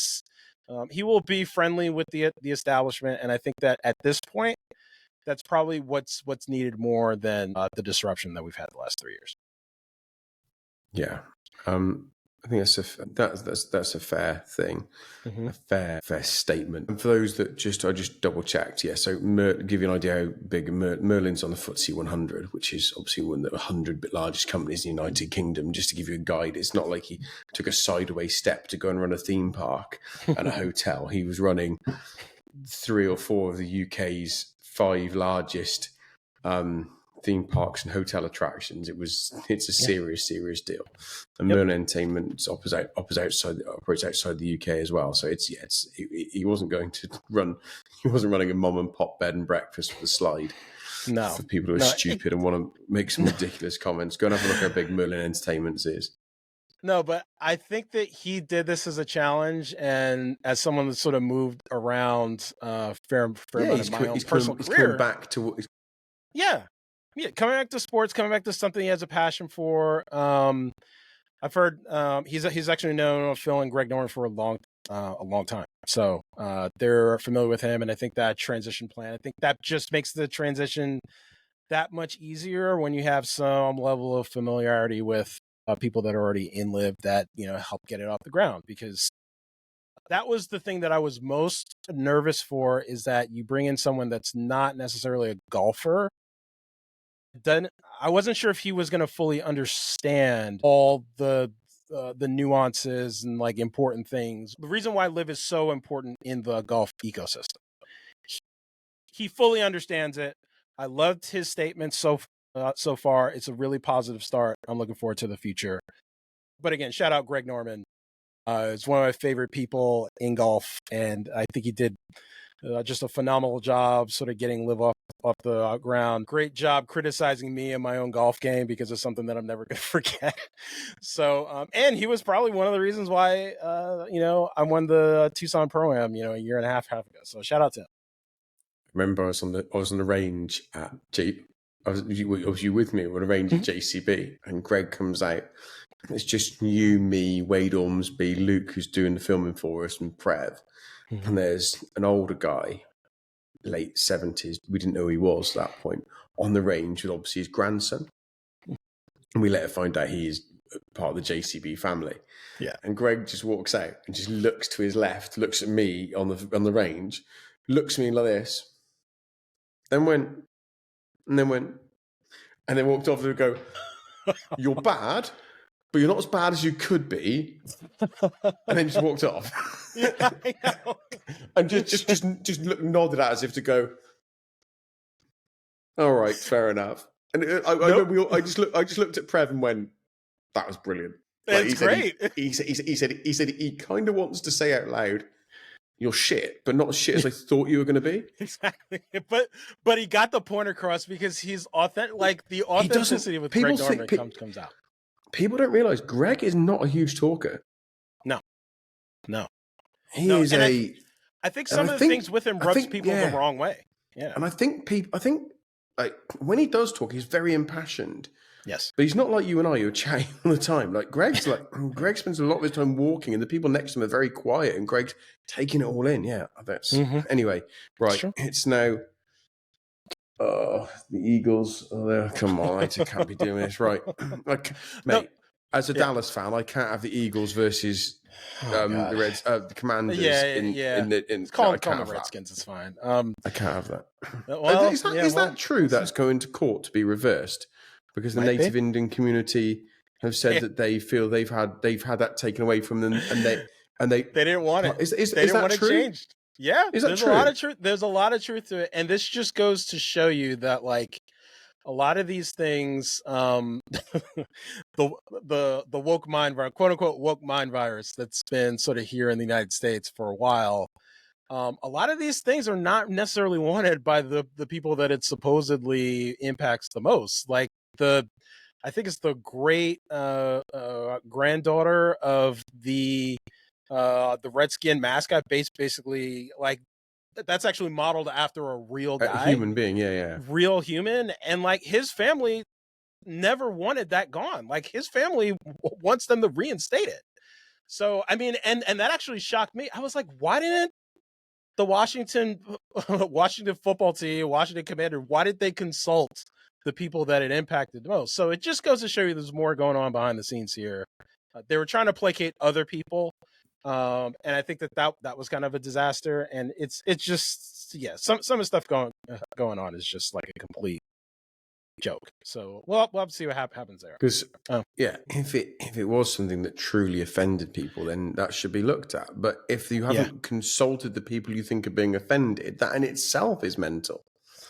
will be friendly with the establishment. And I think that at this point, that's probably what's needed more than the disruption that we've had the last 3 years. Yeah, I think that's a fair thing, a fair statement. And for those that I just double checked. Yeah, so give you an idea how big Merlin's on the FTSE 100, which is obviously one of the 100 largest companies in the United Kingdom. Just to give you a guide, it's not like he took a sideways step to go and run a theme park and a hotel. He was running 3 or 4 of the UK's 5 largest theme parks and hotel attractions. It's a serious deal. And Merlin Entertainment operates outside the UK as well. So he wasn't running a mom and pop bed and breakfast with a slide. No, for people who are stupid and want to make some ridiculous comments. Go and have a look how big Merlin Entertainment is. No, but I think that he did this as a challenge, and as someone that sort of moved around fair amount of my own personal career. Coming back to coming back to sports, coming back to something he has a passion for. I've heard he's actually known Phil and Greg Norman for a long time, so they're familiar with him, and I think that transition plan, I think that just makes the transition that much easier when you have some level of familiarity with people that are already in LIV that, help get it off the ground, because that was the thing that I was most nervous for, is that you bring in someone that's not necessarily a golfer. Then I wasn't sure if he was going to fully understand all the nuances and like important things. The reason why LIV is so important in the golf ecosystem. He fully understands it. I loved his statements so far. It's a really positive start. I'm looking forward to the future. But again, shout out Greg Norman. It's one of my favorite people in golf, and I think he did just a phenomenal job sort of getting LIV off the ground. Great job criticizing me and my own golf game, because it's something that I'm never going to forget. So, and he was probably one of the reasons why, I won the Tucson Pro-Am, a year and a half ago. So shout out to him. Remember, I was on the range at was you with me? We're on a range at JCB, and Greg comes out. It's just you, me, Wade Ormsby, Luke, who's doing the filming for us, and Prev. And there's an older guy, late 70s. We didn't know who he was at that point, on the range with obviously his grandson. And we later find out he is part of the JCB family. Yeah. And Greg just walks out and just looks to his left, looks at me on the range, looks at me like this, then walked off and go, "You're bad, but you're not as bad as you could be," and then just walked off. Yeah, I know. And just nodded at us as if to go, "All right, fair enough." And I just looked at Prev and went, "That was brilliant." It's great. He said he kind of wants to say out loud, "You're shit, but not as shit as I thought you were going to be." Exactly. But he got the point across, because he's authentic. Like, the authenticity with Greg Norman comes out. People don't realize Greg is not a huge talker. No. I think some of the things with him rubs people the wrong way. Yeah. And I think like when he does talk, he's very impassioned. Yes. But he's not like you and I who are chatting all the time. Like Greg spends a lot of his time walking, and the people next to him are very quiet, and Greg's taking it all in. Yeah. That's anyway, right. It's now Oh, the Eagles. Oh, come on, I can't be doing this. Right. Like, mate, as a Dallas fan, I can't have the Eagles versus the Reds, the Commanders. Call them the Redskins. It's fine. I can't have that. Well, is that true? That's going to court to be reversed because the native Indian community have said that they feel they've had that taken away from them, and they didn't want it. Is they didn't that want true? it changed. Yeah, there's a lot of truth. There's a lot of truth to it, and this just goes to show you that like a lot of these things, the woke mind virus, quote unquote woke mind virus, that's been sort of here in the United States for a while. A lot of these things are not necessarily wanted by the people that it supposedly impacts the most. Like I think it's the great granddaughter of the Redskin mascot, basically like that's actually modeled after a real guy, a human being, real human, and like his family never wanted that gone. Like his family wants them to reinstate it. So I mean, and that actually shocked me. I was like, why didn't the Washington football team, Washington Commander, why did they consult the people that it impacted the most? So it just goes to show you there's more going on behind the scenes here. They were trying to placate other people. And I think that was kind of a disaster, and it's just some of the stuff going on is just like a complete joke. So we'll have to see what happens there. Because if it was something that truly offended people, then that should be looked at. But if you haven't consulted the people you think are being offended, that in itself is mental.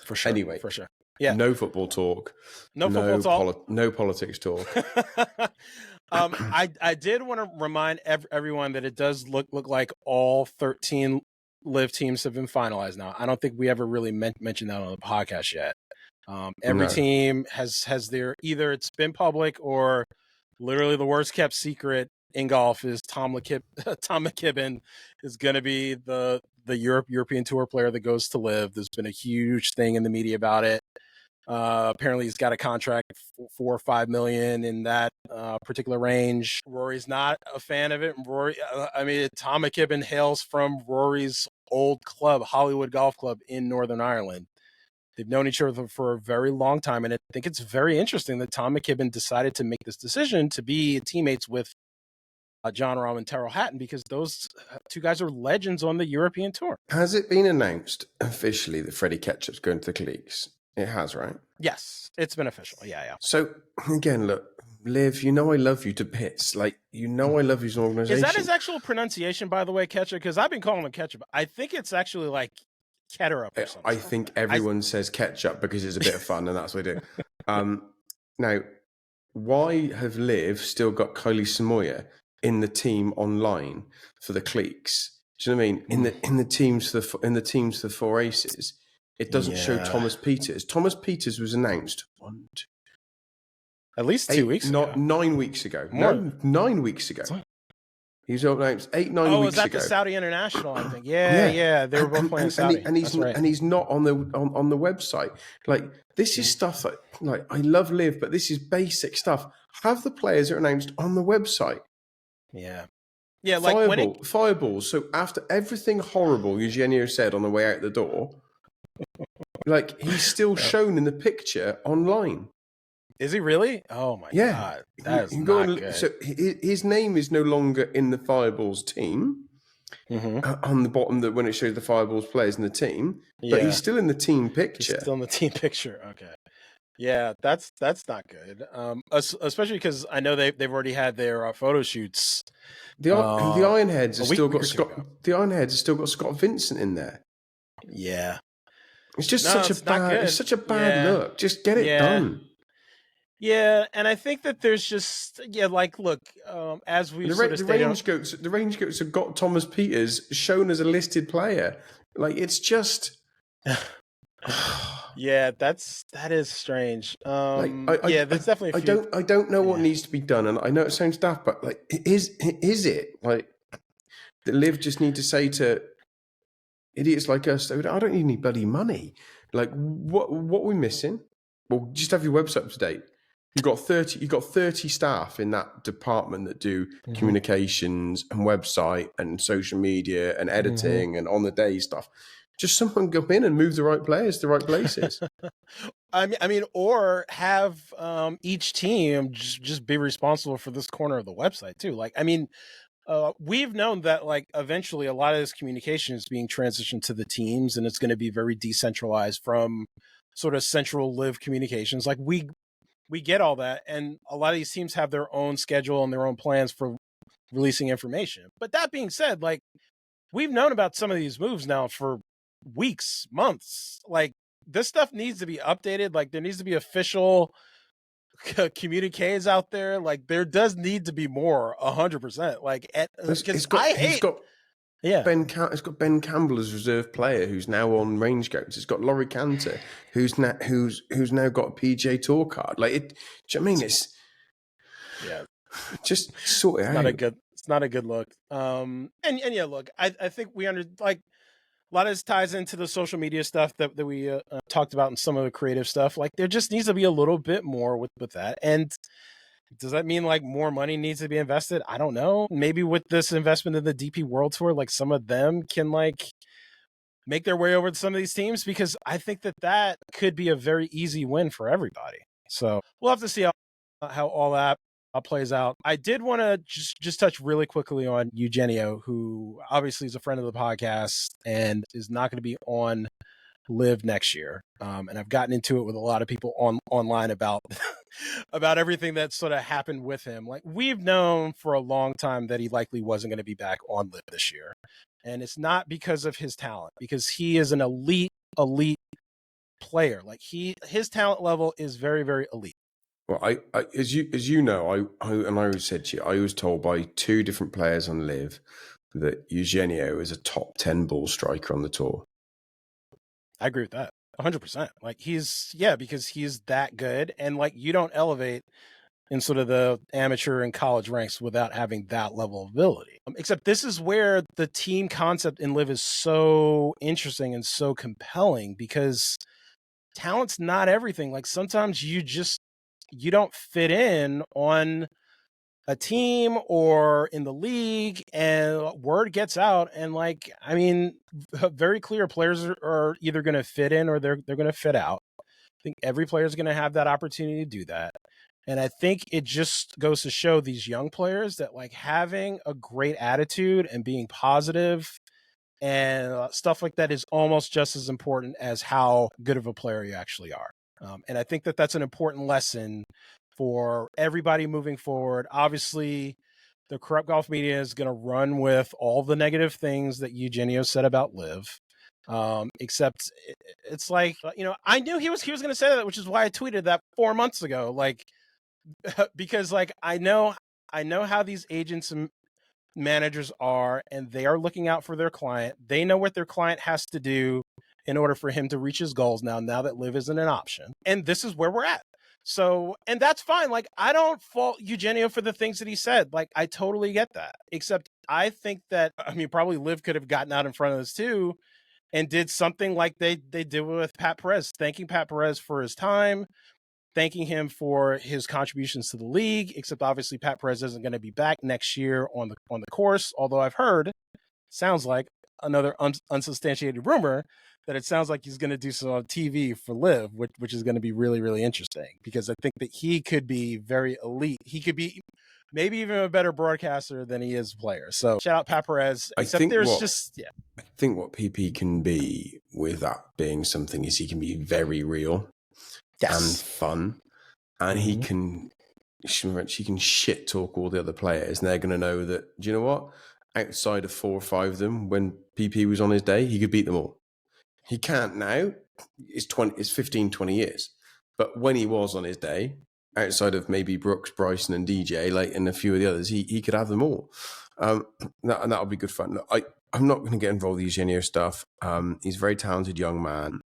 For sure. Anyway, for sure. Yeah. No football talk. No football talk. No politics talk. I did want to remind everyone that it does look like all 13 LIV teams have been finalized now. I don't think we ever really mentioned that on the podcast yet. Every team has their, either it's been public or literally the worst kept secret in golf is Tom McKibbin is going to be the European Tour player that goes to LIV. There's been a huge thing in the media about it. Apparently he's got a contract for $4 or $5 million in that particular range. Rory's not a fan of it. Tom McKibbin hails from Rory's old club, Hollywood Golf Club in Northern Ireland. They've known each other for a very long time, and I think it's very interesting that Tom McKibbin decided to make this decision to be teammates with Jon Rahm and Tyrrell Hatton, because those two guys are legends on the European Tour. Has it been announced officially that Freddie Ketchup's going to the cliques? It has, right? Yes, it's been official. Yeah. So, again, look, Liv, I love you to bits. Like, I love you as an organization. Is that his actual pronunciation, by the way, Ketchup? Because I've been calling him Ketchup. I think it's actually like Ketterup or something. I think everyone says ketchup because it's a bit of fun, and that's what I do. Now, why have Liv still got Kylie Samoya in the team online for the cliques? Do you know what I mean? In the teams for the four aces, it doesn't show Thomas Peters. Thomas Peters was announced at least 2 weeks ago. 9 weeks ago. No, 9 weeks ago. He was announced 8-9 weeks ago. Oh, was that the Saudi International, I think? Yeah. They were both playing Saudi. And he's not on the website. Like, this is stuff like I love LIV, but this is basic stuff. Have the players that are announced on the website. Yeah, like fireballs. So after everything horrible Eugenio said on the way out the door, like he's still shown in the picture online. Is he really? Oh my God, that is not good. So his name is no longer in the Fireballs team on the bottom. That when it shows the Fireballs players in the team, but he's still in the team picture. He's still in the team picture. Okay, yeah, that's not good. Especially because I know they've already had their photo shoots. The Ironheads have still got Scott. The Ironheads have still got Scott Vincent in there. Yeah, it's just such a bad look. Just get it done. Yeah, and I think that there's just look, as we the range goats have got Thomas Peters shown as a listed player. Like it's just that is strange. That's definitely I don't know what needs to be done, and I know it sounds daft, but like is it like the LIV just need to say to idiots like us, I don't need any bloody money. Like what are we missing? Well, just have your website up to date. You've got 30 staff in that department that do communications and website and social media and editing and on the day stuff. Just someone go in and move the right players to the right places. I mean, or have each team just be responsible for this corner of the website too. Like, I mean, we've known that like eventually a lot of this communication is being transitioned to the teams, and it's going to be very decentralized from sort of central LIV communications. Like we get all that, and a lot of these teams have their own schedule and their own plans for releasing information. But that being said, like we've known about some of these moves now for weeks, months. Like this stuff needs to be updated. Like there needs to be official communiques out there. Like there does need to be more 100%. Like because I hate. Ben Campbell as reserve player who's now on range goats. It's got Laurie Canter who's now got a PGA Tour card. Like it, do you know what I mean? It's just sort it out. It's not a good look. And yeah, look, I think like a lot of this ties into the social media stuff that we talked about and some of the creative stuff. Like there just needs to be a little bit more with that. And does that mean like more money needs to be invested? I don't know. Maybe with this investment in the DP World Tour, like some of them can like make their way over to some of these teams, because I think that could be a very easy win for everybody. So we'll have to see how all that plays out. I did want to just touch really quickly on Eugenio, who obviously is a friend of the podcast and is not going to be on LIV next year. And I've gotten into it with a lot of people online about about everything that sort of happened with him. Like we've known for a long time that he likely wasn't going to be back on LIV this year. And it's not because of his talent, because he is an elite player. Like his talent level is very, very elite. Well, I as you know, I always said to you, I was told by two different players on LIV that Eugenio is a top 10 ball striker on the tour. I agree with that 100%. Like because he's that good, and like you don't elevate in sort of the amateur and college ranks without having that level of ability. Except this is where the team concept in LIV is so interesting and so compelling, because talent's not everything. Like sometimes you don't fit in on a team or in the league, and word gets out, and like, I mean, very clear players are either going to fit in or they're going to fit out. I think every player is going to have that opportunity to do that. And I think it just goes to show these young players that like having a great attitude and being positive and stuff like that is almost just as important as how good of a player you actually are. And I think that that's an important lesson for everybody moving forward. Obviously, the corrupt golf media is going to run with all the negative things that Eugenio said about LIV. Except it's like, I knew he was going to say that, which is why I tweeted that 4 months ago. Like, because like, I know how these agents and managers are, and they are looking out for their client. They know what their client has to do in order for him to reach his goals now that LIV isn't an option. And this is where we're at. So, and that's fine. Like, I don't fault Eugenio for the things that he said. Like, I totally get that. Except I think that, I mean, probably LIV could have gotten out in front of this too and did something like they did with Pat Perez, thanking Pat Perez for his time, thanking him for his contributions to the league. Except obviously Pat Perez isn't going to be back next year on the course. Although I've heard, sounds like another unsubstantiated rumor, that it sounds like he's going to do some on TV for LIV, which is going to be really, really interesting, because I think that he could be very elite. He could be maybe even a better broadcaster than he is a player. So shout out Pat Perez. I think what PP can be with that being something is he can be very real and fun, and he can shit talk all the other players, and they're going to know that, do you know what? Outside of 4 or 5 of them, when PP was on his day, he could beat them all. He can't now. It's 15, 20 years. But when he was on his day, outside of maybe Brooks, Bryson, and DJ, like, and a few of the others, he could have them all. And that'll be good fun. I'm not going to get involved with the Eugenio stuff. He's a very talented young man.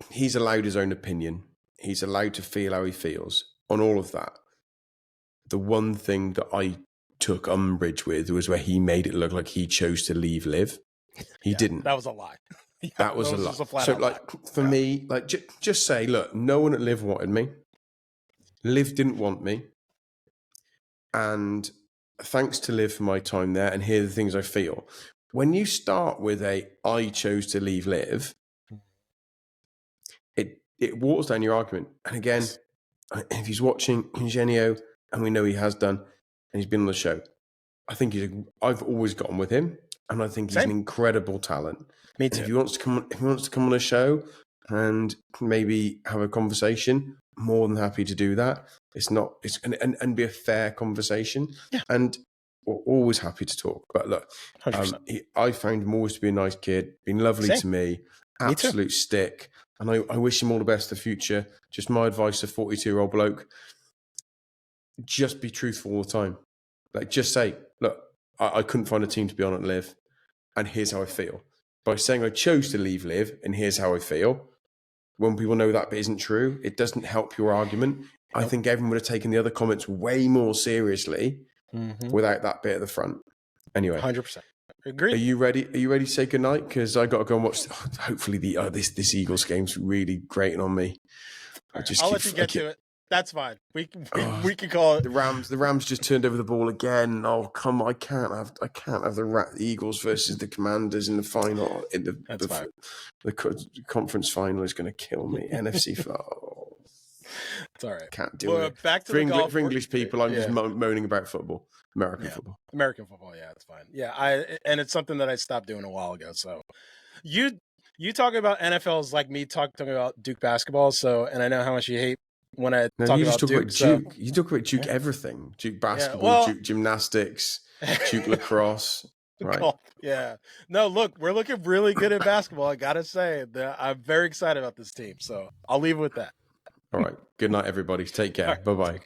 He's allowed his own opinion. He's allowed to feel how he feels on all of that. The one thing that I took umbrage with was where he made it look like he chose to leave LIV. He didn't. That was a lie. That was a lie. So, like, for me, like, just say, look, no one at LIV wanted me. LIV didn't want me. And thanks to LIV for my time there, and here are the things I feel. When you start with I chose to leave LIV, it waters down your argument. And again, if he's watching Eugenio, and we know he has done, and he's been on the show, I think I've always gotten with him, and I think he's an incredible talent. Me too. And if he wants to come on a show and maybe have a conversation, more than happy to do that. And be a fair conversation. Yeah. And we're always happy to talk. But look, I found him always to be a nice kid, been lovely to me, absolute stick. And I wish him all the best for the future. Just my advice to 42-year-old bloke, just be truthful all the time. Like, just say, look, I couldn't find a team to be on at LIV, and here's how I feel. By saying I chose to leave LIV, and here's how I feel, when people know that bit isn't true, it doesn't help your argument. Nope. I think everyone would have taken the other comments way more seriously without that bit at the front. Anyway. 100%. Agreed. Are you ready? Are you ready to say goodnight? Because I got to go and watch. Hopefully, this Eagles game's really grating on me. I'll let you get to it. That's fine. We can call it. The Rams just turned over the ball again. Oh, come on. I can't have the Eagles versus the Commanders in the final. The conference final is going to kill me. NFC final. It's all right. Can't do it. Back to the golf. For English people, I'm just moaning about football. American football. American football, yeah, it's fine. Yeah, and it's something that I stopped doing a while ago. So you talking about NFL is like me talking about Duke basketball. So, and I know how much you hate when I talk about Duke. You talk about Duke everything. Duke basketball, Duke gymnastics, Duke lacrosse. Right. Golf, yeah. No, look, we're looking really good at basketball. I got to say, I'm very excited about this team. So I'll leave it with that. All right. Good night, everybody. Take care. Bye-bye.